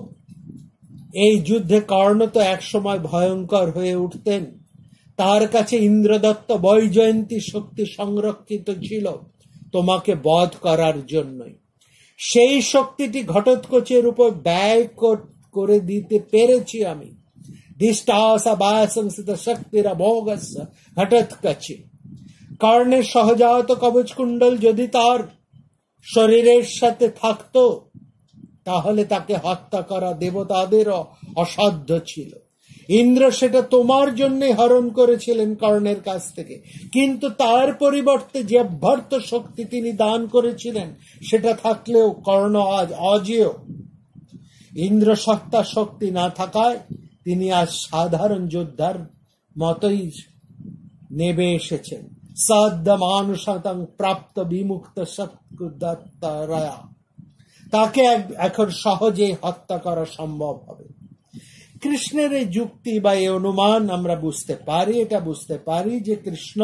এই যুদ্ধে কর্ণ তো একসময় ভয়ঙ্কর হয়ে উঠতেন, তার কাছে ইন্দ্রদত্ত বৈজয়ন্তী শক্তি সংরক্ষিত ছিল তোমাকে বধ করার জন্যই। সেই শক্তিটি ঘটোৎকচের উপর ব্যয় করে দিতে পেরেছি আমি। দিষ্টাসা বায়সংসিত শক্তির অমোঘস্য ঘটোৎকচে। কর্ণের সহজাত কবচ কুণ্ডল যদি তার শরীরের সাথে থাকতো, তাহলে তাকে হত্যা করা দেবতাদেরও অসাধ্য ছিল। ইন্দ্র সেটা তোমার জন্য হরণ করেছিলেন কর্ণের কাছ থেকে, কিন্তু তার পরিবর্তে যে অভ্যর্থ শক্তি তিনি দান করেছিলেন, সেটা থাকলেও কর্ণ আজ অজেয়। ইন্দ্র সত্তা শক্তি না থাকায় তিনি আজ সাধারণ যোদ্ধার মতোই নেবে এসেছেন। সদ্য মানুষতং প্রাপ্ত বিমুক্ত সৎকুদত্তরায়া। তাকে এখন সহজে হত্যা করা সম্ভব হবে। কৃষ্ণের এই যুক্তি বা এই অনুমান আমরা বুঝতে পারি যে কৃষ্ণ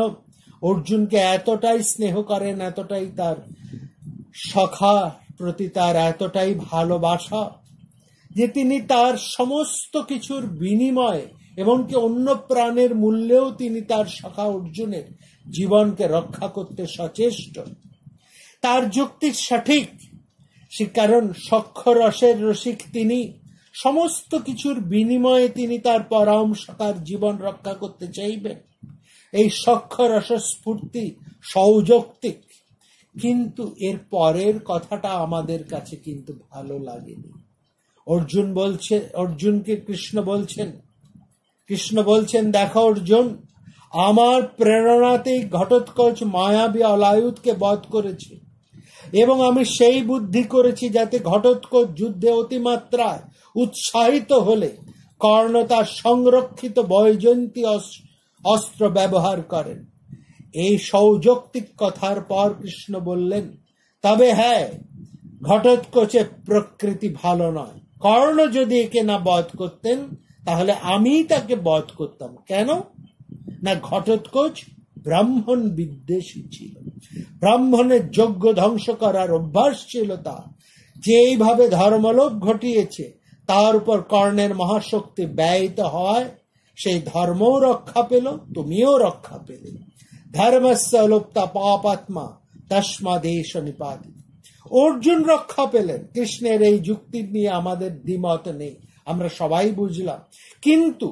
অর্জুনকে এতটাই স্নেহ করেন, এতটাই তার সখা প্রতি তার এতটাই ভালোবাসা, যে তিনি তার সমস্ত কিছুর বিনিময়ে এমনকি অন্য প্রাণের মূল্যেও তিনি তার সখা অর্জুনের জীবনকে রক্ষা করতে সচেষ্ট। তার যুক্তি সঠিক, সে কারণ সখ্য রসের রসিক তিনি। সমস্ত কিছুর বিনিময়ে তিনি তার পরম সখার জীবন রক্ষা করতে চাইবেন। এই সখ্য রসস্ফূর্তি সৌযৌক্তিক, কিন্তু এর পরের কথাটা আমাদের কাছে কিন্তু ভালো লাগেনি। অর্জুনকে কৃষ্ণ বলছেন, দেখো অর্জুন, আমার প্রেরণাতেই ঘটোৎকচ মায়াবী অলায়ুধকে বধ করেছে, এবং আমি সেই বুদ্ধি করেছি যাতে ঘটোৎকচ যুদ্ধে অতিমাত্রায় উৎসাহিত হলে কর্ণ তার সংরক্ষিত বৈজয়ন্তী অস্ত্র ব্যবহার করেন। এই সৌযৌক্তিক কথার পর কৃষ্ণ বললেন, তবে হ্যাঁ, ঘটোৎকচের প্রকৃতি ভালো নয়। কর্ণ যদি একে না বধ করতেন, তাহলে আমি তাকে বধ করতাম। কেন না? ঘটোৎকচ ব্রাহ্মণ বিদ্বেষী ছিল, ব্রাহ্মণের যজ্ঞ ধ্বংস করার অভ্যাস ছিল তার। যে এইভাবে ধর্মলোপ ঘটিয়েছে, তার উপর কর্ণের মহাশক্তি ব্যয়িত হয়, সেই ধর্মও রক্ষা পেল, তুমিও রক্ষা পেলে। ধর্মস্য লোপ্তা পাপাত্মা তস্মাদেশ নিপাতিত। অর্জুন রক্ষা পেলেন। কৃষ্ণের এই যুক্তি নিয়ে আমাদের দ্বিমত নেই, আমরা সবাই বুঝলাম। কিন্তু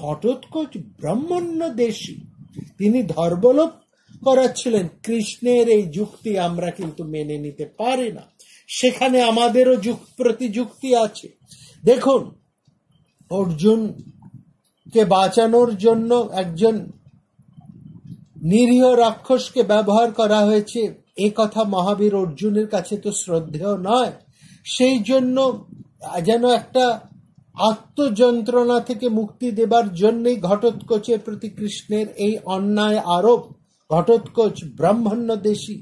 ঘটোৎকচ ব্রাহ্মণ্য দেশী, তিনি ধর্মলোপ করাচ্ছিলেন। কৃষ্ণের এই যুক্তি আমরা কিন্তু মেনে নিতে পারি না, সেখানে আমাদেরও প্রতিযুক্তি আছে। দেখুন, অর্জুনকে বাঁচানোর জন্য একজন নিরীহ রাক্ষসকে ব্যবহার করা হয়েছে, এ কথা মহাবীর অর্জুনের কাছে তো শ্রদ্ধেয় নয়। সেই জন্য যেন একটা আত্মযন্ত্রণা থেকে মুক্তি দেবার জন্যই ঘটোৎকচের প্রতি কৃষ্ণের এই অন্যায় আরোপ। ঘটোৎকচ ব্রাহ্মণ্য দেশী,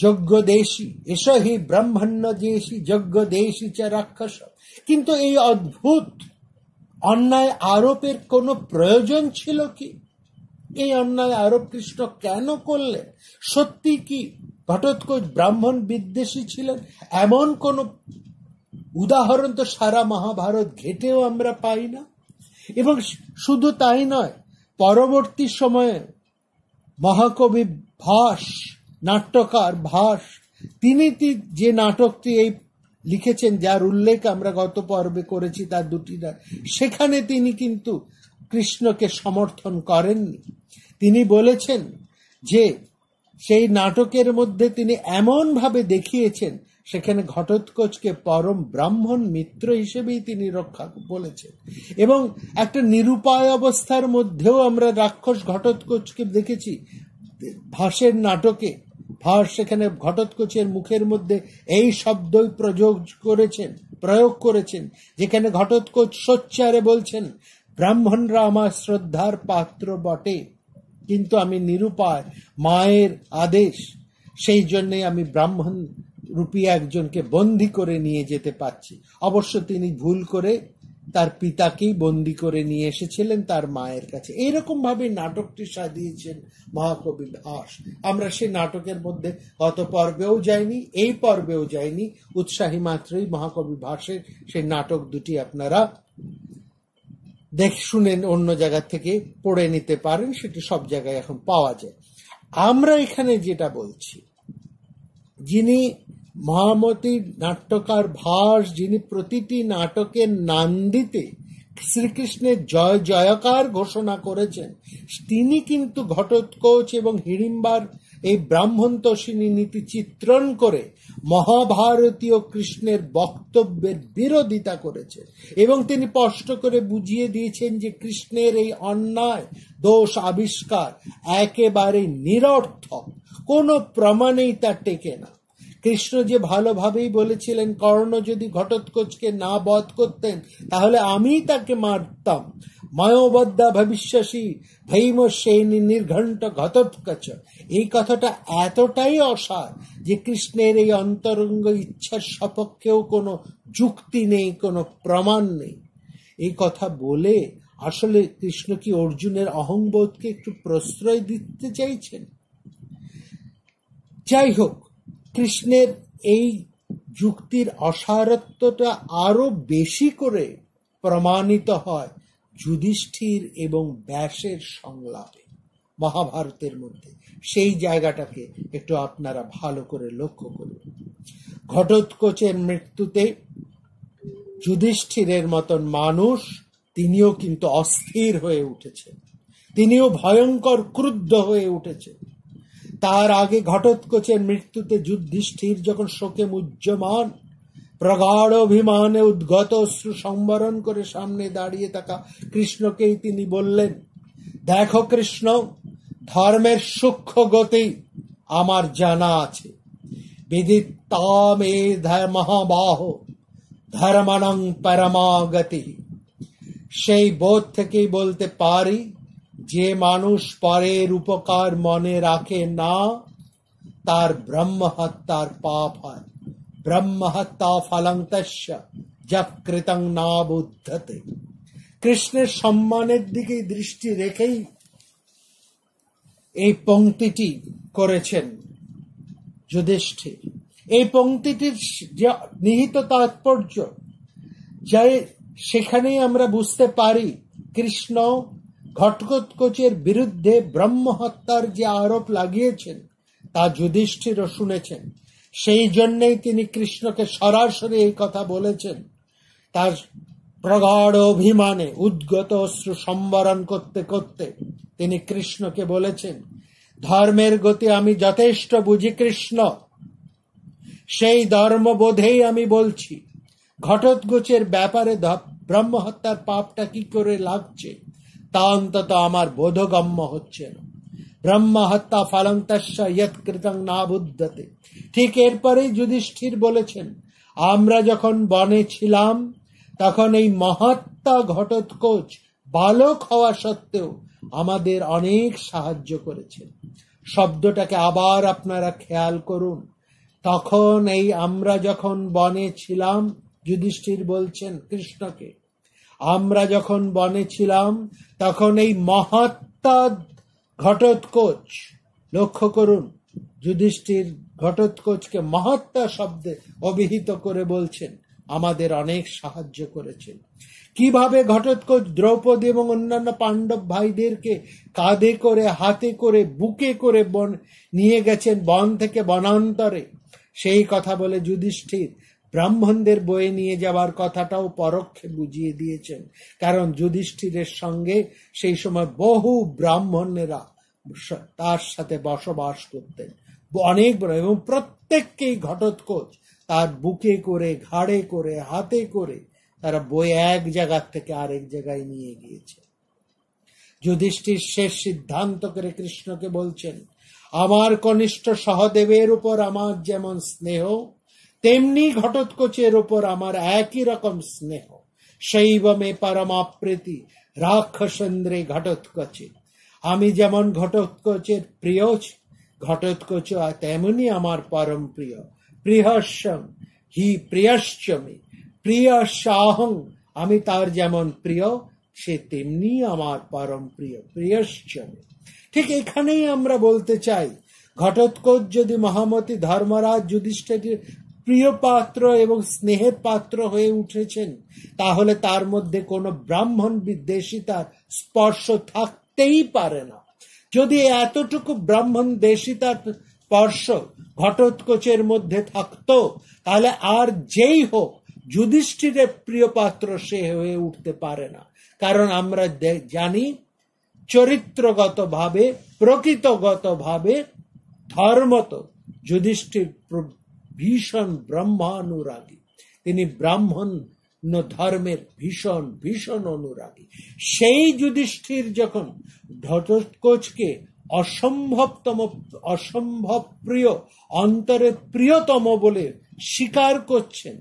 যজ্ঞ দেশী, এস হি ব্রাহ্মণ্য দেশী যজ্ঞ দেশী চ রাক্ষস। কিন্তু এই অদ্ভুত অন্যায় আরোপের কোনো প্রয়োজন ছিল কি? এই অন্যায় আরোপ কৃষ্ণ কেন করলেন? সত্যি কি ঘটোৎকচ ব্রাহ্মণ বিদ্বেষী ছিলেন? এমন কোন উদাহরণ তো সারা মহাভারত ঘেটেও আমরা পাই না। এবং শুধু তাই নয়, পরবর্তী সময়ে মহাকবি ভাস, নাট্যকার ভাস, তিনি যে নাটকটি এই লিখেছেন, যার উল্লেখ আমরা গত পর্বে করেছি, তার দুটি সেখানে তিনি কিন্তু কৃষ্ণকে সমর্থন করেননি। তিনি বলেছেন যে সেই নাটকের মধ্যে তিনি এমন ভাবে দেখিয়েছেন, সেখানে ঘটোৎকচকে পরম ব্রাহ্মণ মিত্র হিসেবেই তিনি রক্ষা বলেছেন। এবং একটা নিরুপায় অবস্থার মধ্যেও আমরা রাক্ষস ঘটোৎকচকে দেখেছি ভাসের নাটকে। ভাস সেখানে ঘটোৎকচের মুখের মধ্যে এই শব্দই প্রয়োগ করেছেন, যেখানে ঘটোৎকচ সোচ্চারে বলছেন, ব্রাহ্মণরা আমার শ্রদ্ধার পাত্র বটে, কিন্তু আমি নিরুপায়, মায়ের আদেশ, সেই জন্যে আমি ব্রাহ্মণ রূপী একজনকে বন্দী করে নিয়ে যেতে পারছি। অবশ্য তিনি ভুল করে তার পিতাকেই বন্দী করে নিয়ে এসেছিলেন তার মায়ের কাছে। এইরকম ভাবে নাটকটি সাজিয়েছেন মহাকবি ভাস। আমরা সেই নাটকের মধ্যে গত পর্বেও যাইনি, এই পর্বেও যাইনি। উৎসাহী মাত্রই মহাকবি ভাসের সেই নাটক দুটি আপনারা শুনেন, অন্য জায়গা থেকে পড়ে নিতে পারেন, সেটি সব জায়গায় এখন পাওয়া যায়। আমরা এখানে যেটা বলছি, যিনি মহামতি নাট্যকার ভাস, যিনি প্রতিটি নাটকের নান্দিতে শ্রীকৃষ্ণের জয় জয়কার ঘোষণা করেছেন, তিনি কিন্তু ঘটোৎকচ এবং হিড়িম্বার এই ব্রাহ্মণতোষিনী নীতি চিত্রণ করে মহাভারতীয় কৃষ্ণের বক্তব্যের বিরোধিতা করেছেন। এবং তিনি স্পষ্ট করে বুঝিয়ে দিয়েছেন যে কৃষ্ণের এই অন্যায় দোষ আবিষ্কার একেবারে নিরর্থক, কোনো প্রমাণেই তা টেকে না। কৃষ্ণ যে ভালোভাবেই বলেছিলেন, কর্ণ যদি ঘটোৎকচকে না বধ করতেন তাহলে আমি তাকে মারতাম। মায়োবদ্ধা ভবিষ্যসী ভৈমসেনী নির্ঘণ্ট ঘটোৎকচ, এই কথাটা এতটাই অসার যে কৃষ্ণের এই অন্তরঙ্গ ইচ্ছার সপক্ষেও কোনো যুক্তি নেই, কোনো প্রমাণ নেই। এই কথা বলে আসলে কৃষ্ণ কি অর্জুনের অহংবোধকে একটু প্রশ্রয় দিতে চাইছেন? যাই হোক, কৃষ্ণের এই যুক্তির অসারত্বটা আরো বেশি করে প্রমাণিত হয় যুধিষ্ঠির এবং ব্যাসের সংলাপে মহাভারতের মধ্যে। সেই জায়গাটাকে একটু আপনারা ভালো করে লক্ষ্য করুন। ঘটোৎকচের মৃত্যুতে যুধিষ্ঠিরের মতন মানুষ, তিনিও কিন্তু অস্থির হয়ে উঠেছেন, তিনিও ভয়ঙ্কর ক্রুদ্ধ হয়ে উঠেছেন। তার আগে ঘটোৎকচের মৃত্যুতে যুধিষ্ঠির যখন শোকে মুহ্যমান, প্রগাঢ় অভিমানে উদ্গত অশ্রু সংবরণ করে সামনে দাঁড়িয়ে থাকা কৃষ্ণকেই তিনি বললেন, দেখো কৃষ্ণ, ধর্মের সূক্ষ্ম গতি আমার জানা আছে, বিদিত্তাম এ মহাবাহ ধর্মাণং পরমাগতি। সেই বোধ থেকেই বলতে পারি, যে মানুষ পরের উপকার মনে রাখে না, তার ব্রহ্মহত্যার পাপ হয়। ব্রহ্মহত্যা ফলং তস্য যৎকৃতং না বুধ্যতে। কৃষ্ণের সম্মানের দিকে দৃষ্টি রেখেই এই পংক্তিটি করেছেন যুধিষ্ঠির। এই পংক্তিটির যে নিহিত তাৎপর্য, যাই সেখানেই আমরা বুঝতে পারি কৃষ্ণ ঘটোৎকচের বিরুদ্ধে ব্রহ্মহত্যার যে আরোপ লাগিয়েছেন তা যুধিষ্ঠিরও শুনেছেন। সেই জন্যই তিনি কৃষ্ণকে সরাসরি এই কথা বলেছেন। তার প্রগাঢ় অভিমানে উদ্গত অশ্রু সম্বরণ করতে করতে তিনি কৃষ্ণকে বলেছেন, ধর্মের গতি আমি যথেষ্ট বুঝি কৃষ্ণ, সেই ধর্মবোধেই আমি বলছি। ঘটোৎকচের ব্যাপারে ব্রহ্মহত্যার পাপটা কি করে লাগছে তা অন্তত আমার বোধগম্য হচ্ছে না। ব্রহ্মহত্যা ফলং তস্য যৎকৃতং না বুধ্যতে। ঠিক এরপরেই যুধিষ্ঠির বলেছেন, আমরা যখন বনে ছিলাম তখন এই মহাত্মা ঘটোৎকচ বালক হওয়া সত্ত্বেও আমাদের অনেক সাহায্য করেছেন। শব্দটাকে আবার আপনারা খেয়াল করুন। তখন এই আমরা যখন বনে ছিলাম, যুধিষ্ঠির বলছেন কৃষ্ণকে, আমরা যখন বনে ছিলাম তখন এই মহাত্মা ঘটোৎকোচ, লক্ষ্য করুন যুধিষ্ঠির ঘটোৎকোচকে মহাত্মা শব্দে অভিহিত করে বলছেন, আমাদের অনেক সাহায্য করেছেন। কিভাবে ঘটোৎকোচ দ্রৌপদী এবং অন্যান্য পাণ্ডব ভাইদেরকে কাঁধে করে, হাতে করে, বুকে করে নিয়ে গেছেন বন থেকে বনান্তরে, সেই কথা বলে যুধিষ্ঠির ব্রাহ্মণদের বয়ে নিয়ে যাওয়ার কথাটাও পরোক্ষে বুঝিয়ে দিয়েছেন। কারণ যুধিষ্ঠিরের সঙ্গে সেই সময় বহু ব্রাহ্মণেরা তার সাথে বসবাস করতেন, অনেক বড়, এবং প্রত্যেককেই ঘটোৎকোচ তার বুকে করে, ঘাড়ে করে, হাতে করে তারা বয়ে এক জায়গার থেকে আরেক জায়গায় নিয়ে গিয়েছে। যুধিষ্ঠির শেষ সিদ্ধান্ত করে কৃষ্ণকে বলছেন, আমার কনিষ্ঠ সহদেবের উপর আমার যেমন স্নেহ, তেমনি ঘটোৎকোচের উপর আমার একই রকম স্নেহ। শৈবমে পরমাপ্রীতি রাক্ষসেন্দ্রে ঘটোৎকোচে, আমি যেমন ঘটোৎকোচের প্রিয়, ঘটোৎকোচ তেমনি আমার পরম প্রিয়। প্রিয়স্যম হি প্রিয়শ্চমে, প্রিয়স্যাহং, আমি তার যেমন প্রিয় সে তেমনি আমার পরম প্রিয়। প্রিয়শ্চমে, ঠিক এখানেই আমরা বলতে চাই, ঘটোৎকোচ যদি মহামতি ধর্মরাজ যুধিষ্ঠিরের প্রিয় পাত্র এবং স্নেহের পাত্র হয়ে উঠেছেন, তাহলে তার মধ্যে কোনো ব্রাহ্মণ বিদ্বেষিতার স্পর্শ থাকতেই পারে না। যদি এতটুকু ব্রাহ্মণ দেশিতার স্পর্শ ঘটোৎকোচের মধ্যে থাকতো, তাহলে আর যেই হোক যুধিষ্ঠিরের প্রিয় পাত্র সে হয়ে উঠতে পারে না। কারণ আমরা জানি চরিত্রগতভাবে, প্রকৃতগতভাবে, ধর্মত যুধিষ্ঠির ভীষণ ব্রহ্মানুরাগী, তিনি ব্রাহ্মণ ধর্মের ভীষণ ভীষণ অনুরাগী। সেই যুধিষ্ঠির যখন ঘটোৎকোচকে অসম্ভব প্রিয়, অন্তরে প্রিয়তম বলে স্বীকার করছেন,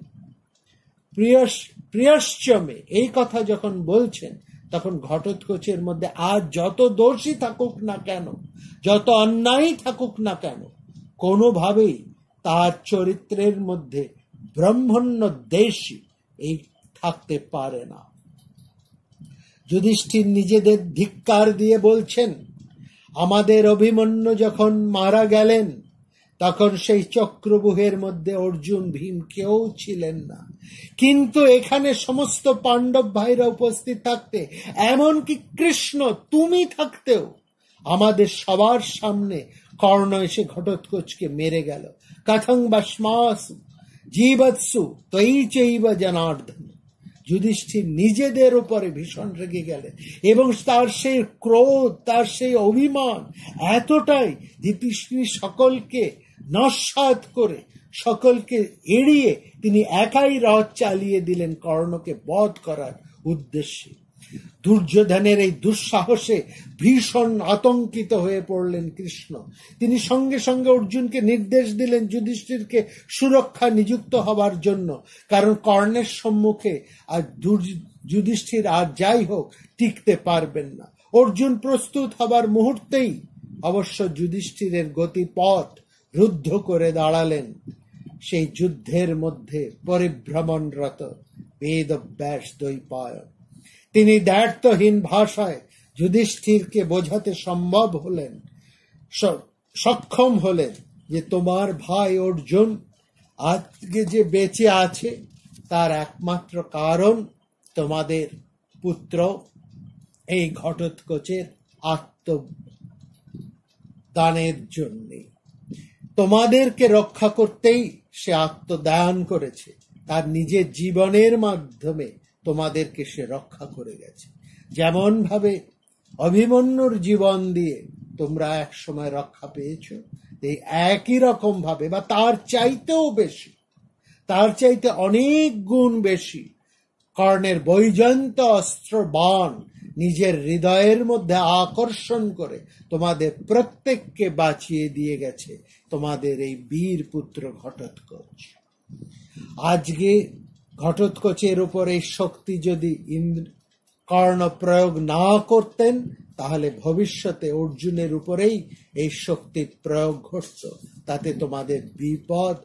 প্রিয়শ্চমে এই কথা যখন বলছেন, তখন ঘটোৎকোচের মধ্যে আজ যত দোষী থাকুক না কেন, যত অন্যায় থাকুক না কেন, কোনোভাবেই তার চরিত্রের মধ্যে ব্রহ্মণ্য দেশী এই থাকতে পারে না। যুধিষ্ঠির নিজেদের ধিক্কার দিয়ে বলছেন, আমাদের অভিমন্যু যখন মারা গেলেন তখন সেই চক্রব্যূহের মধ্যে অর্জুন, ভীম কেউ ছিলেন না, কিন্তু এখানে সমস্ত পাণ্ডব ভাইরা উপস্থিত থাকতে, এমনকি কৃষ্ণ তুমি থাকতেও আমাদের সবার সামনে কর্ণ এসে ঘটোৎকোচকে মেরে গেল। কথং ভস্মাসু জীবৎসু তৈ চৈব জনার্দন। যুধিষ্ঠির নিজেদের উপরে ভীষণ রেগে গেলেন এবং তার সেই ক্রোধ, তার সেই অভিমান এতটাই যে তিনি সকলকে নস্যাৎ করে, সকলকে এড়িয়ে তিনি একাই রথ চালিয়ে দিলেন কর্ণকে বধ করার উদ্দেশ্যে। দুর্যোধনের এই দুঃসাহসে ভীষণ আতঙ্কিত হয়ে পড়লেন কৃষ্ণ। তিনি সঙ্গে সঙ্গে অর্জুনকে নির্দেশ দিলেন যুধিষ্ঠিরকে সুরক্ষা নিযুক্ত হবার জন্য, কারণ কর্ণের সম্মুখে আর যুধিষ্ঠির আর যাই হোক টিকতে পারবেন না। অর্জুন প্রস্তুত হবার মুহূর্তেই অবশ্য যুধিষ্ঠিরের গতিপথ রুদ্ধ করে দাঁড়ালেন। সেই যুদ্ধের মধ্যে পরিভ্রমণরত বেদব্যাস দ্বৈপায়ন, তিনি দ্ব্যর্থহীন ভাষায় যুধিষ্ঠিরকে বোঝাতে সক্ষম হলেন যে তোমার ভাই অর্জুন আজকে যে বেঁচে আছে তার একমাত্র কারণ তোমাদের পুত্র এই ঘটোৎকোচের আত্মদানের জন্যে। তোমাদেরকে রক্ষা করতেই সে আত্মদান করেছে, তার নিজের জীবনের মাধ্যমে তোমাদেরকে সে রক্ষা করে গেছে। যেমন ভাবে অভিমন্যুর জীবন দিয়ে তোমরা এক সময় রক্ষা পেয়েছ, এই একই রকম ভাবে বা তার চাইতেও বেশি, তার চাইতে অনেক গুণ বেশি কর্ণের বৈজয়ন্ত অস্ত্র বাণ নিজের হৃদয়ের মধ্যে আকর্ষণ করে তোমাদের প্রত্যেককে বাঁচিয়ে দিয়ে গেছে তোমাদের এই বীর পুত্র ঘটোৎকোচ। আজকে ঘটোৎকোচের উপর এই শক্তি যদি কর্ণ প্রয়োগ না করতেন, তাহলে ভবিষ্যতে অর্জুনের উপরেই এই শক্তির প্রয়োগ ঘটত, তাতে তোমাদের বিপদ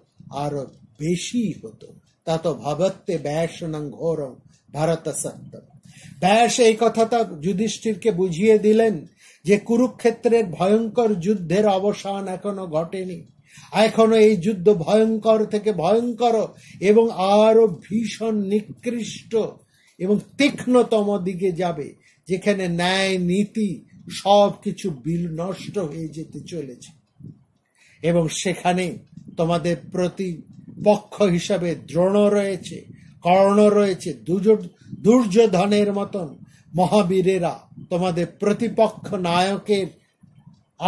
আরো বেশি হতো। তত ভবত্যে ব্যাসনং ঘোরং ভারত সত্যম। ব্যাস এই কথাটা যুধিষ্ঠিরকে বুঝিয়ে দিলেন যে কুরুক্ষেত্রের ভয়ঙ্কর যুদ্ধের অবসান এখনো ঘটেনি, এখনো এই যুদ্ধ ভয়ঙ্কর থেকে ভয়ঙ্কর এবং আরো ভীষণ নিকৃষ্ট এবং তীক্ষ্ণতম দিকে যাবে, যেখানে ন্যায় নীতি সবকিছু নষ্ট হয়ে যেতে চলেছে। এবং সেখানে তোমাদের প্রতিপক্ষ হিসাবে দ্রোণ রয়েছে, কর্ণ রয়েছে, দুর্যোধনের মতন মহাবীরেরা তোমাদের প্রতিপক্ষ নায়কের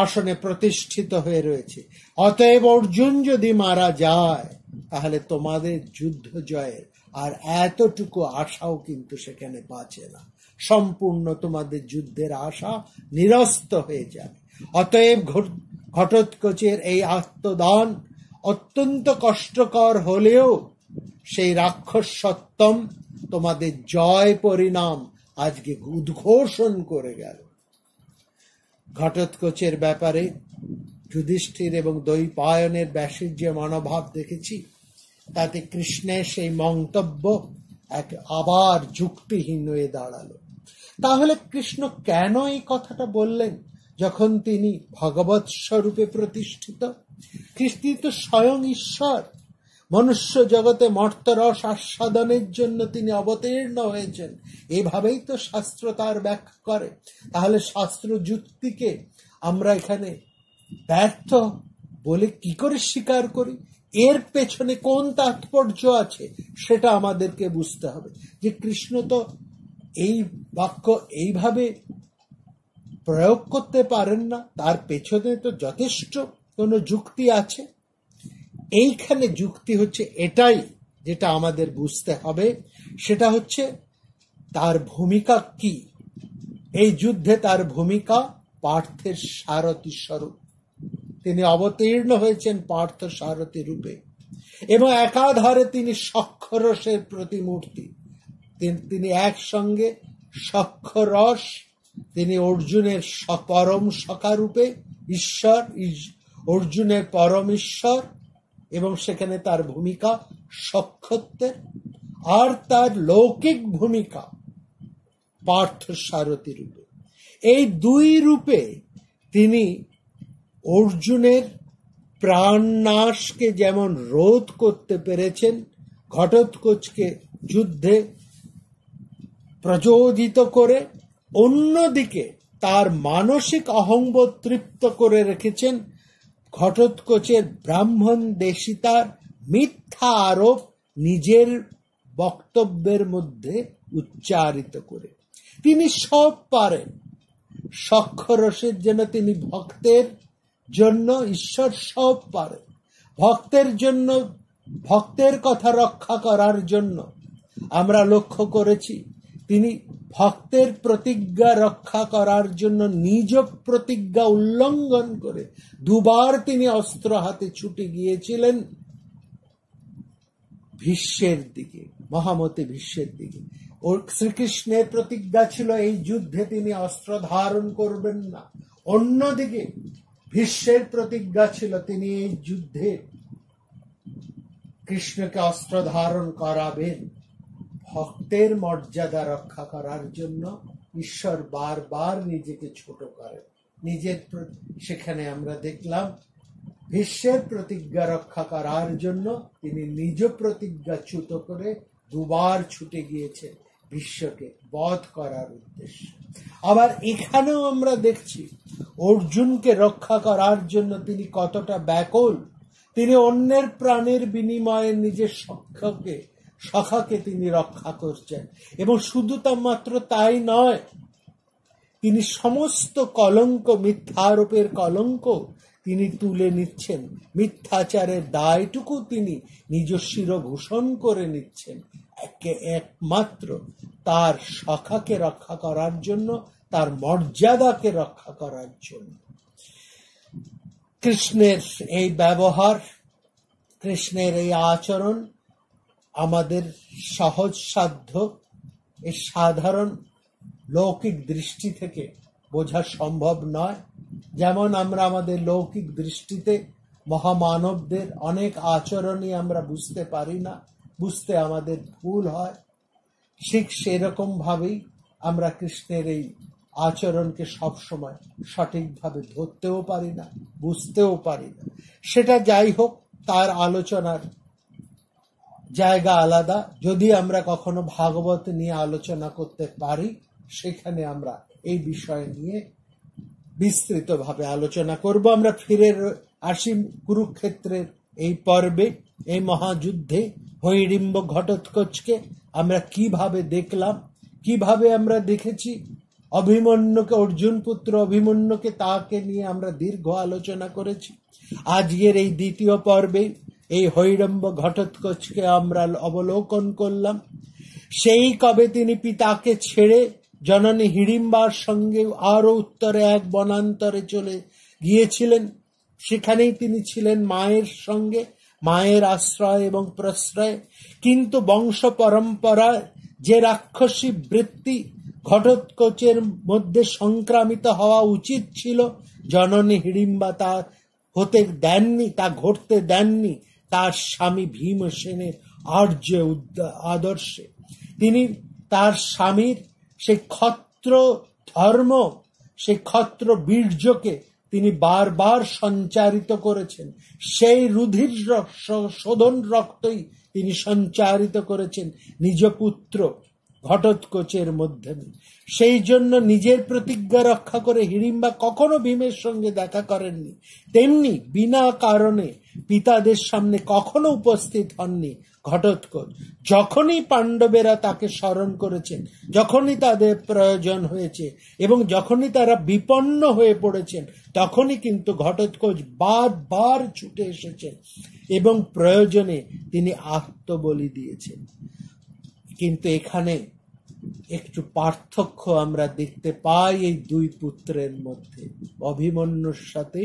আসনে প্রতিষ্ঠিত হয়ে রয়েছে। অতএব অর্জুন যদি মারা যায় তাহলে তোমাদের যুদ্ধ জয়ের আর এতটুকু আশাও কিন্তু সেখানে বাঁচে না, সম্পূর্ণ তোমাদের যুদ্ধের আশা নিরস্ত হয়ে যাবে। অতএব ঘটোৎকচের এই আত্মদান অত্যন্ত কষ্টকর হলেও সেই রাক্ষস সত্যম তোমাদের জয় পরিণাম আজকে উদ্ঘোষণ করে গেল। ঘটোৎকচের ব্যাপারে যুধিষ্ঠির এবং দ্বৈপায়নের ব্যাসের যে মনোভাব দেখেছি, তাতে কৃষ্ণের সেই মন্তব্য এক আবার যুক্তিহীন হয়ে দাঁড়ালো। তাহলে কৃষ্ণ কেন এই কথাটা বললেন যখন তিনি ভগবৎ স্বরূপে প্রতিষ্ঠিত? কৃষ্ণ তো স্বয়ং ঈশ্বর, মনুষ্য জগতে মর্তরস আস্বাদনের জন্য তিনি অবতীর্ণ হয়েছেন, এভাবেই তো শাস্ত্র তার ব্যাখ্যা করে। তাহলে শাস্ত্র যুক্তিকে আমরা এখানে ব্যর্থ বলে কি করে স্বীকার করি? এর পেছনে কোন তাৎপর্য আছে সেটা আমাদেরকে বুঝতে হবে। যে কৃষ্ণ তো এই বাক্য এইভাবে প্রয়োগ করতে পারেন না, তার পেছনে তো যথেষ্ট কোনো যুক্তি আছে। এইখানে যুক্তি হচ্ছে এটাই, যেটা আমাদের বুঝতে হবে, সেটা হচ্ছে তার ভূমিকা কি। এই যুদ্ধে তার ভূমিকা পার্থের সারথী স্বরূপ। তিনি অবতীর্ণ হয়েছেন পার্থ সারথী রূপে এবং একাধারে তিনি সখ্যরসের প্রতিমূর্তি। তিনি একসঙ্গে সখ্যরস, তিনি অর্জুনের পরম সখা রূপে ঈশ্বর, অর্জুনের পরম ঈশ্বর, এবং সেখানে তার ভূমিকা সখ্যত্বের, আর তার লৌকিক ভূমিকা পার্থ সারথী রূপে। এই দুই রূপে তিনি অর্জুনের প্রাণনাশকে যেমন রোধ করতে পেরেছেন, ঘটোৎকচকে যুদ্ধে প্রচোদিত করে, অন্যদিকে তার মানসিক অহংবোধ তৃপ্ত করে রেখেছেন ঘটোৎকচের ব্রাহ্মণ দেশিতার মিথ্যা আরোপ নিজের বক্তব্যের মধ্যে উচ্চারিত করে। তিনি সব পারেন। সখ্যরসের জন্য তিনি ভক্তের জন্য ঈশ্বর সব পারেন। ভক্তের জন্য, ভক্তের কথা রক্ষা করার জন্য আমরা লক্ষ্য করেছি তিনি ভক্তের প্রতিজ্ঞা রক্ষা করার জন্য নিজ প্রতিজ্ঞা উল্লঙ্ঘন করে দুবার তিনি অস্ত্র হাতে ছুটে গিয়েছিলেন ভীষ্মের দিকে, মহামতি ভীষ্মের দিকে। ওর শ্রীকৃষ্ণের প্রতিজ্ঞা ছিল এই যুদ্ধে তিনি অস্ত্র ধারণ করবেন না। অন্যদিকে ভীষ্মের প্রতিজ্ঞা ছিল তিনি এই যুদ্ধে কৃষ্ণকে অস্ত্র ধারণ করাবেন। ভক্তের মর্যাদা রক্ষা করার জন্য ঈশ্বর বারবার নিজেকে ছোট করেন। নিজের সেখানে আমরা দেখলাম ভীষ্মের প্রতিজ্ঞা রক্ষা করার জন্য তিনি নিজ প্রতিজ্ঞা চ্যুত করে দুবার ছুটে গিয়েছেন ভীষ্মকে বধ করার উদ্দেশ্যে। আবার এখানেও আমরা দেখছি অর্জুনকে রক্ষা করার জন্য তিনি কতটা ব্যাকুল। তিনি অন্যের প্রাণের বিনিময়ে নিজের সখাকে তিনি রক্ষা করছেন, এবং শুধু তা মাত্র তাই নয়, তিনি সমস্ত কলঙ্ক, মিথ্যারোপের কলঙ্ক তিনি তুলে নিচ্ছেন। মিথ্যাচারের দায়টুকু তিনি নিজ শিরভূষণ করে নিচ্ছেন একমাত্র তার সখাকে রক্ষা করার জন্য, তার মর্যাদাকে রক্ষা করার জন্য। কৃষ্ণের এই ব্যবহার, কৃষ্ণের এই আচরণ আমাদের সহজসাধ্য, এই সাধারণ লৌকিক দৃষ্টি থেকে বোঝা সম্ভব নয়। যেমন আমরা আমাদের লৌকিক দৃষ্টিতে মহামানবদের অনেক আচরণই আমরা বুঝতে পারি না, বুঝতে আমাদের ভুল হয়, ঠিক সেরকম ভাবেই আমরা কৃষ্ণের এই আচরণকে সবসময় সঠিকভাবে ধরতেও পারি না, বুঝতেও পারি না। সেটা যাই হোক, তার আলোচনার জায়গা আলাদা। যদি আমরা কখনো ভাগবত নিয়ে আলোচনা করতে পারি, সেখানে আমরা এই বিষয় নিয়ে বিস্তৃতভাবে আলোচনা করব। আমরা ফিরে আসি কুরুক্ষেত্রের এই পর্বে, এই মহাযুদ্ধে হৈড়িম্ব ঘটোৎকচকে আমরা কিভাবে দেখলাম, কিভাবে আমরা দেখেছি অভিমন্যুকে, অর্জুন পুত্র অভিমন্যুকে, তাকে নিয়ে আমরা দীর্ঘ আলোচনা করেছি। আজকের এই দ্বিতীয় পর্বে এই হৈড়ম্ব ঘটোৎকচকে আমরা অবলোকন করলাম। সেই কবে তিনি পিতাকে ছেড়ে জননী হিড়িম্বার সঙ্গে আরো উত্তরে এক বনান্তরে চলে গিয়েছিলেন। সেখানেই তিনি ছিলেন মায়ের সঙ্গে, মায়ের আশ্রয় এবং প্রশ্রয়। কিন্তু বংশ পরম্পরায় যে রাক্ষসী বৃত্তি ঘটোৎকচের মধ্যে সংক্রামিত হওয়া উচিত ছিল, জননী হিড়িম্বা তা হতে দেননি, তা ঘটতে দেননি তার স্বামী ভীমসেনের আর্য আদর্শে। তিনি তার স্বামীর সেই ক্ষত্র ধর্ম, সেই ক্ষত্র বীর্যকে তিনি বারবার সঞ্চারিত করেছেন। সেই রুধির শোধন রক্তই তিনি সঞ্চারিত করেছেন নিজ পুত্র ঘটোৎকচের মধ্যে। সেই জন্য নিজের প্রতিজ্ঞা রক্ষা করে হিড়িম্বা কখনো ভীমের সঙ্গে দেখা করেননি। তেমনি বিনা কারণে পিতাদের সামনে কখনো উপস্থিত হননি ঘটোৎকচ। যখনই পাণ্ডবেরা তাকে স্মরণ করেছেন, যখনই তাদের প্রয়োজন হয়েছে এবং যখনই তারা বিপন্ন হয়ে পড়েছেন, তখনই কিন্তু ঘটোৎকচ বারবার ছুটে এসেছেন এবং প্রয়োজনে তিনি আত্মবলি দিয়েছেন। কিন্তু এখানে একটু পার্থক্য আমরা দেখতে পাই এই দুই পুত্রের মধ্যে, অভিমন্যুর সাথে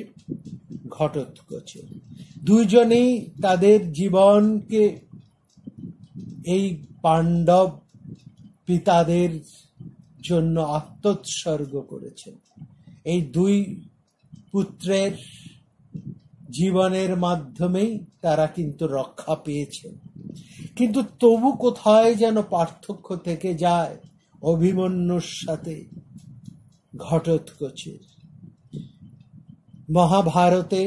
ঘটোৎকচের। দুইজনেই তাদের জীবনকে এই পাণ্ডব পিতাদের জন্য আত্মোৎসর্গ করেছেন। এই দুই পুত্রের জীবনের মাধ্যমেই তারা কিন্তু রক্ষা পেয়েছেন। কিন্তু তবু কোথায় যেন পার্থক্য থেকে যায় অভিমন্যুর সাথে ঘটোৎকচের। মহাভারতে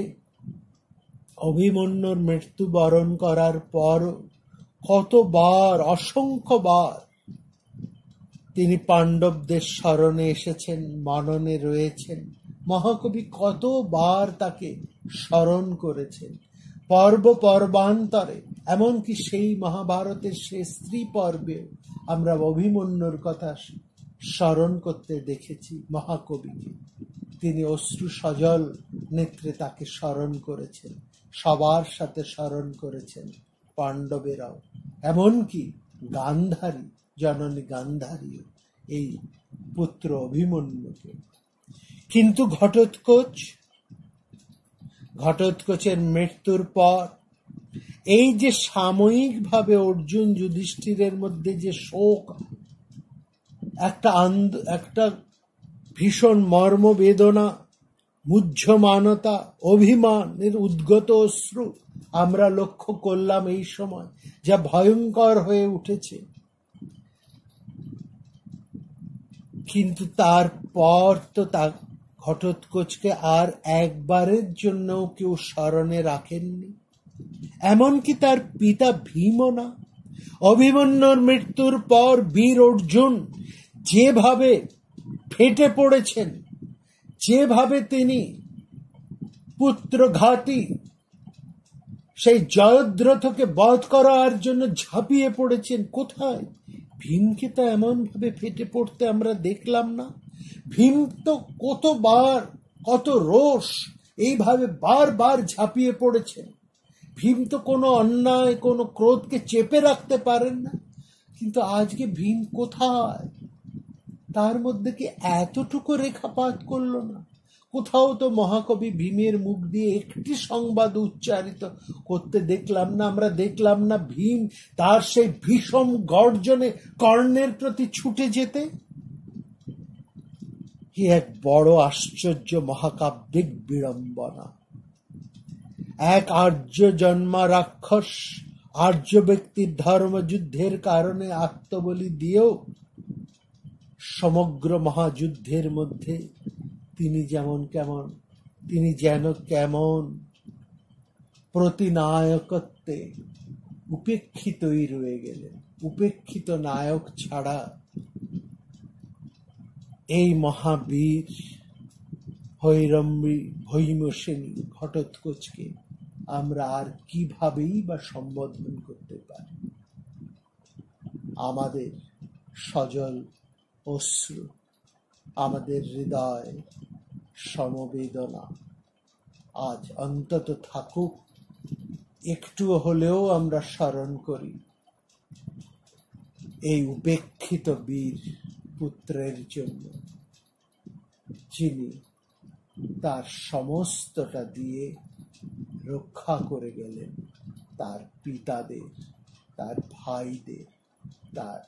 অভিমন্যুর মৃত্যুবরণ করার পর কতবার, অসংখ্যবার তিনি পাণ্ডবদের স্মরণে এসেছেন, মননে রয়েছেন। মহাকবি কতবার তাকে স্মরণ করেছেন পর্বান্তরে। এমনকি সেই মহাভারতের সেই স্ত্রী পর্বে আমরা অভিমন্যুর কথা স্মরণ করতে দেখেছি মহাকবিকে। তিনি অশ্রু সজল নেত্রে তাকে স্মরণ করেছেন, সবার সাথে স্মরণ করেছেন পাণ্ডবেরাও। এমনকি গান্ধারী, জননী গান্ধারী এই পুত্র অভিমন্যুকে। কিন্তু ঘটোৎকচের মৃত্যুর পর এই যে সাময়িকভাবে অর্জুন যুধিষ্ঠিরের মধ্যে যে শোক, একটা ভীষণ মর্মবেদনা, মুহ্যমানতা, অভিমানের উদ্গত অশ্রু আমরা লক্ষ্য করলাম এই সময়, যা ভয়ঙ্কর হয়ে উঠেছে। কিন্তু তারপর তো তা ঘটোৎকচকে আর একবারের জন্য কেউ স্মরণে রাখেননি, এমনকি তার পিতা ভীমও না। অভিমন্যুর মৃত্যুর পর বীর অর্জুন যেভাবে ফেটে পড়েছেন, যেভাবে তিনি পুত্রঘাতী সেই জয়দ্রথকে বধ করার জন্য ঝাঁপিয়ে পড়েছেন, কোথায় ভীমকে তো এমন ভাবে ফেটে পড়তে আমরা দেখলাম না। ভীম তো কতবার, কত রোষ এইভাবে বারবার ঝাঁপিয়ে পড়েছেন। ভীম তো কোনো অন্যায়, কোনো ক্রোধকে চেপে রাখতে পারেন না। কিন্তু আজকে ভীম কোথায়? তার মধ্যে কি এতটুকু রেখাপাত করলো না? কোথাও তো মহাকবি ভীমের মুখ দিয়ে একটি সংবাদ উচ্চারিত করতে দেখলাম না। আমরা দেখলাম না ভীম তার সেই ভীষণ গর্জনে কর্ণের প্রতি ছুটে যেতে। কি এক বড় আশ্চর্য মহাকাব্যিক বিড়ম্বনা! এক আর্য জন্মা রাক্ষস, আর্য ব্যক্তির ধর্মযুদ্ধের কারণে আত্মবলি দিয়েও সমগ্র মহাযুদ্ধের মধ্যে তিনি যেন কেমন প্রতিনায়কত্বে উপেক্ষিতই রয়ে গেলেন। উপেক্ষিত নায়ক ছাড়া এই মহাবীর ভৈমসেনী ঘটোৎকচকে আমরা আর কিভাবেই বা সম্বোধন করতে পারি? আমাদের সজল অশ্রু, আমাদের হৃদয় সমবেদনা আজ অন্তত থাকুক, একটু হলেও আমরা স্মরণ করি এই উপেক্ষিত বীর পুত্রের জন্য, যিনি তার সমস্তটা দিয়ে রক্ষা করে গেলেন তার পিতাদের, তার ভাইদের, তার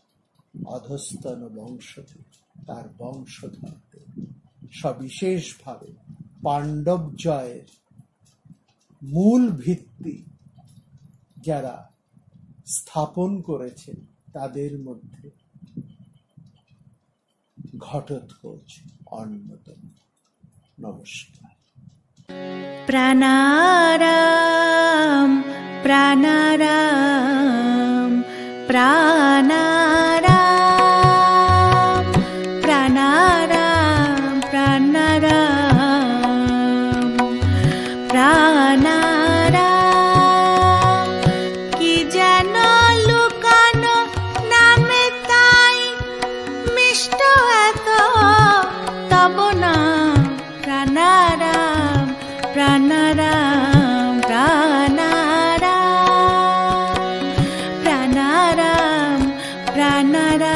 অধস্তন বংশদের, তার বংশধরদের, সবিশেষভাবে পাণ্ডব জয়ের মূল ভিত্তি যারা স্থাপন করেছেন তাদের মধ্যে ঘটোৎকচ অন্যতম। নমস্কার। প্রাণারাম প্রাণারাম প্রাণারাম প্রাণারাম প্রাণারাম প্রাণারাম। কি যেন লুকানো নামে তাই মিষ্ট এত তব নাম। প্রাণারাম প্রাণারাম প্রাণারাম প্রাণারাম প্রাণারাম।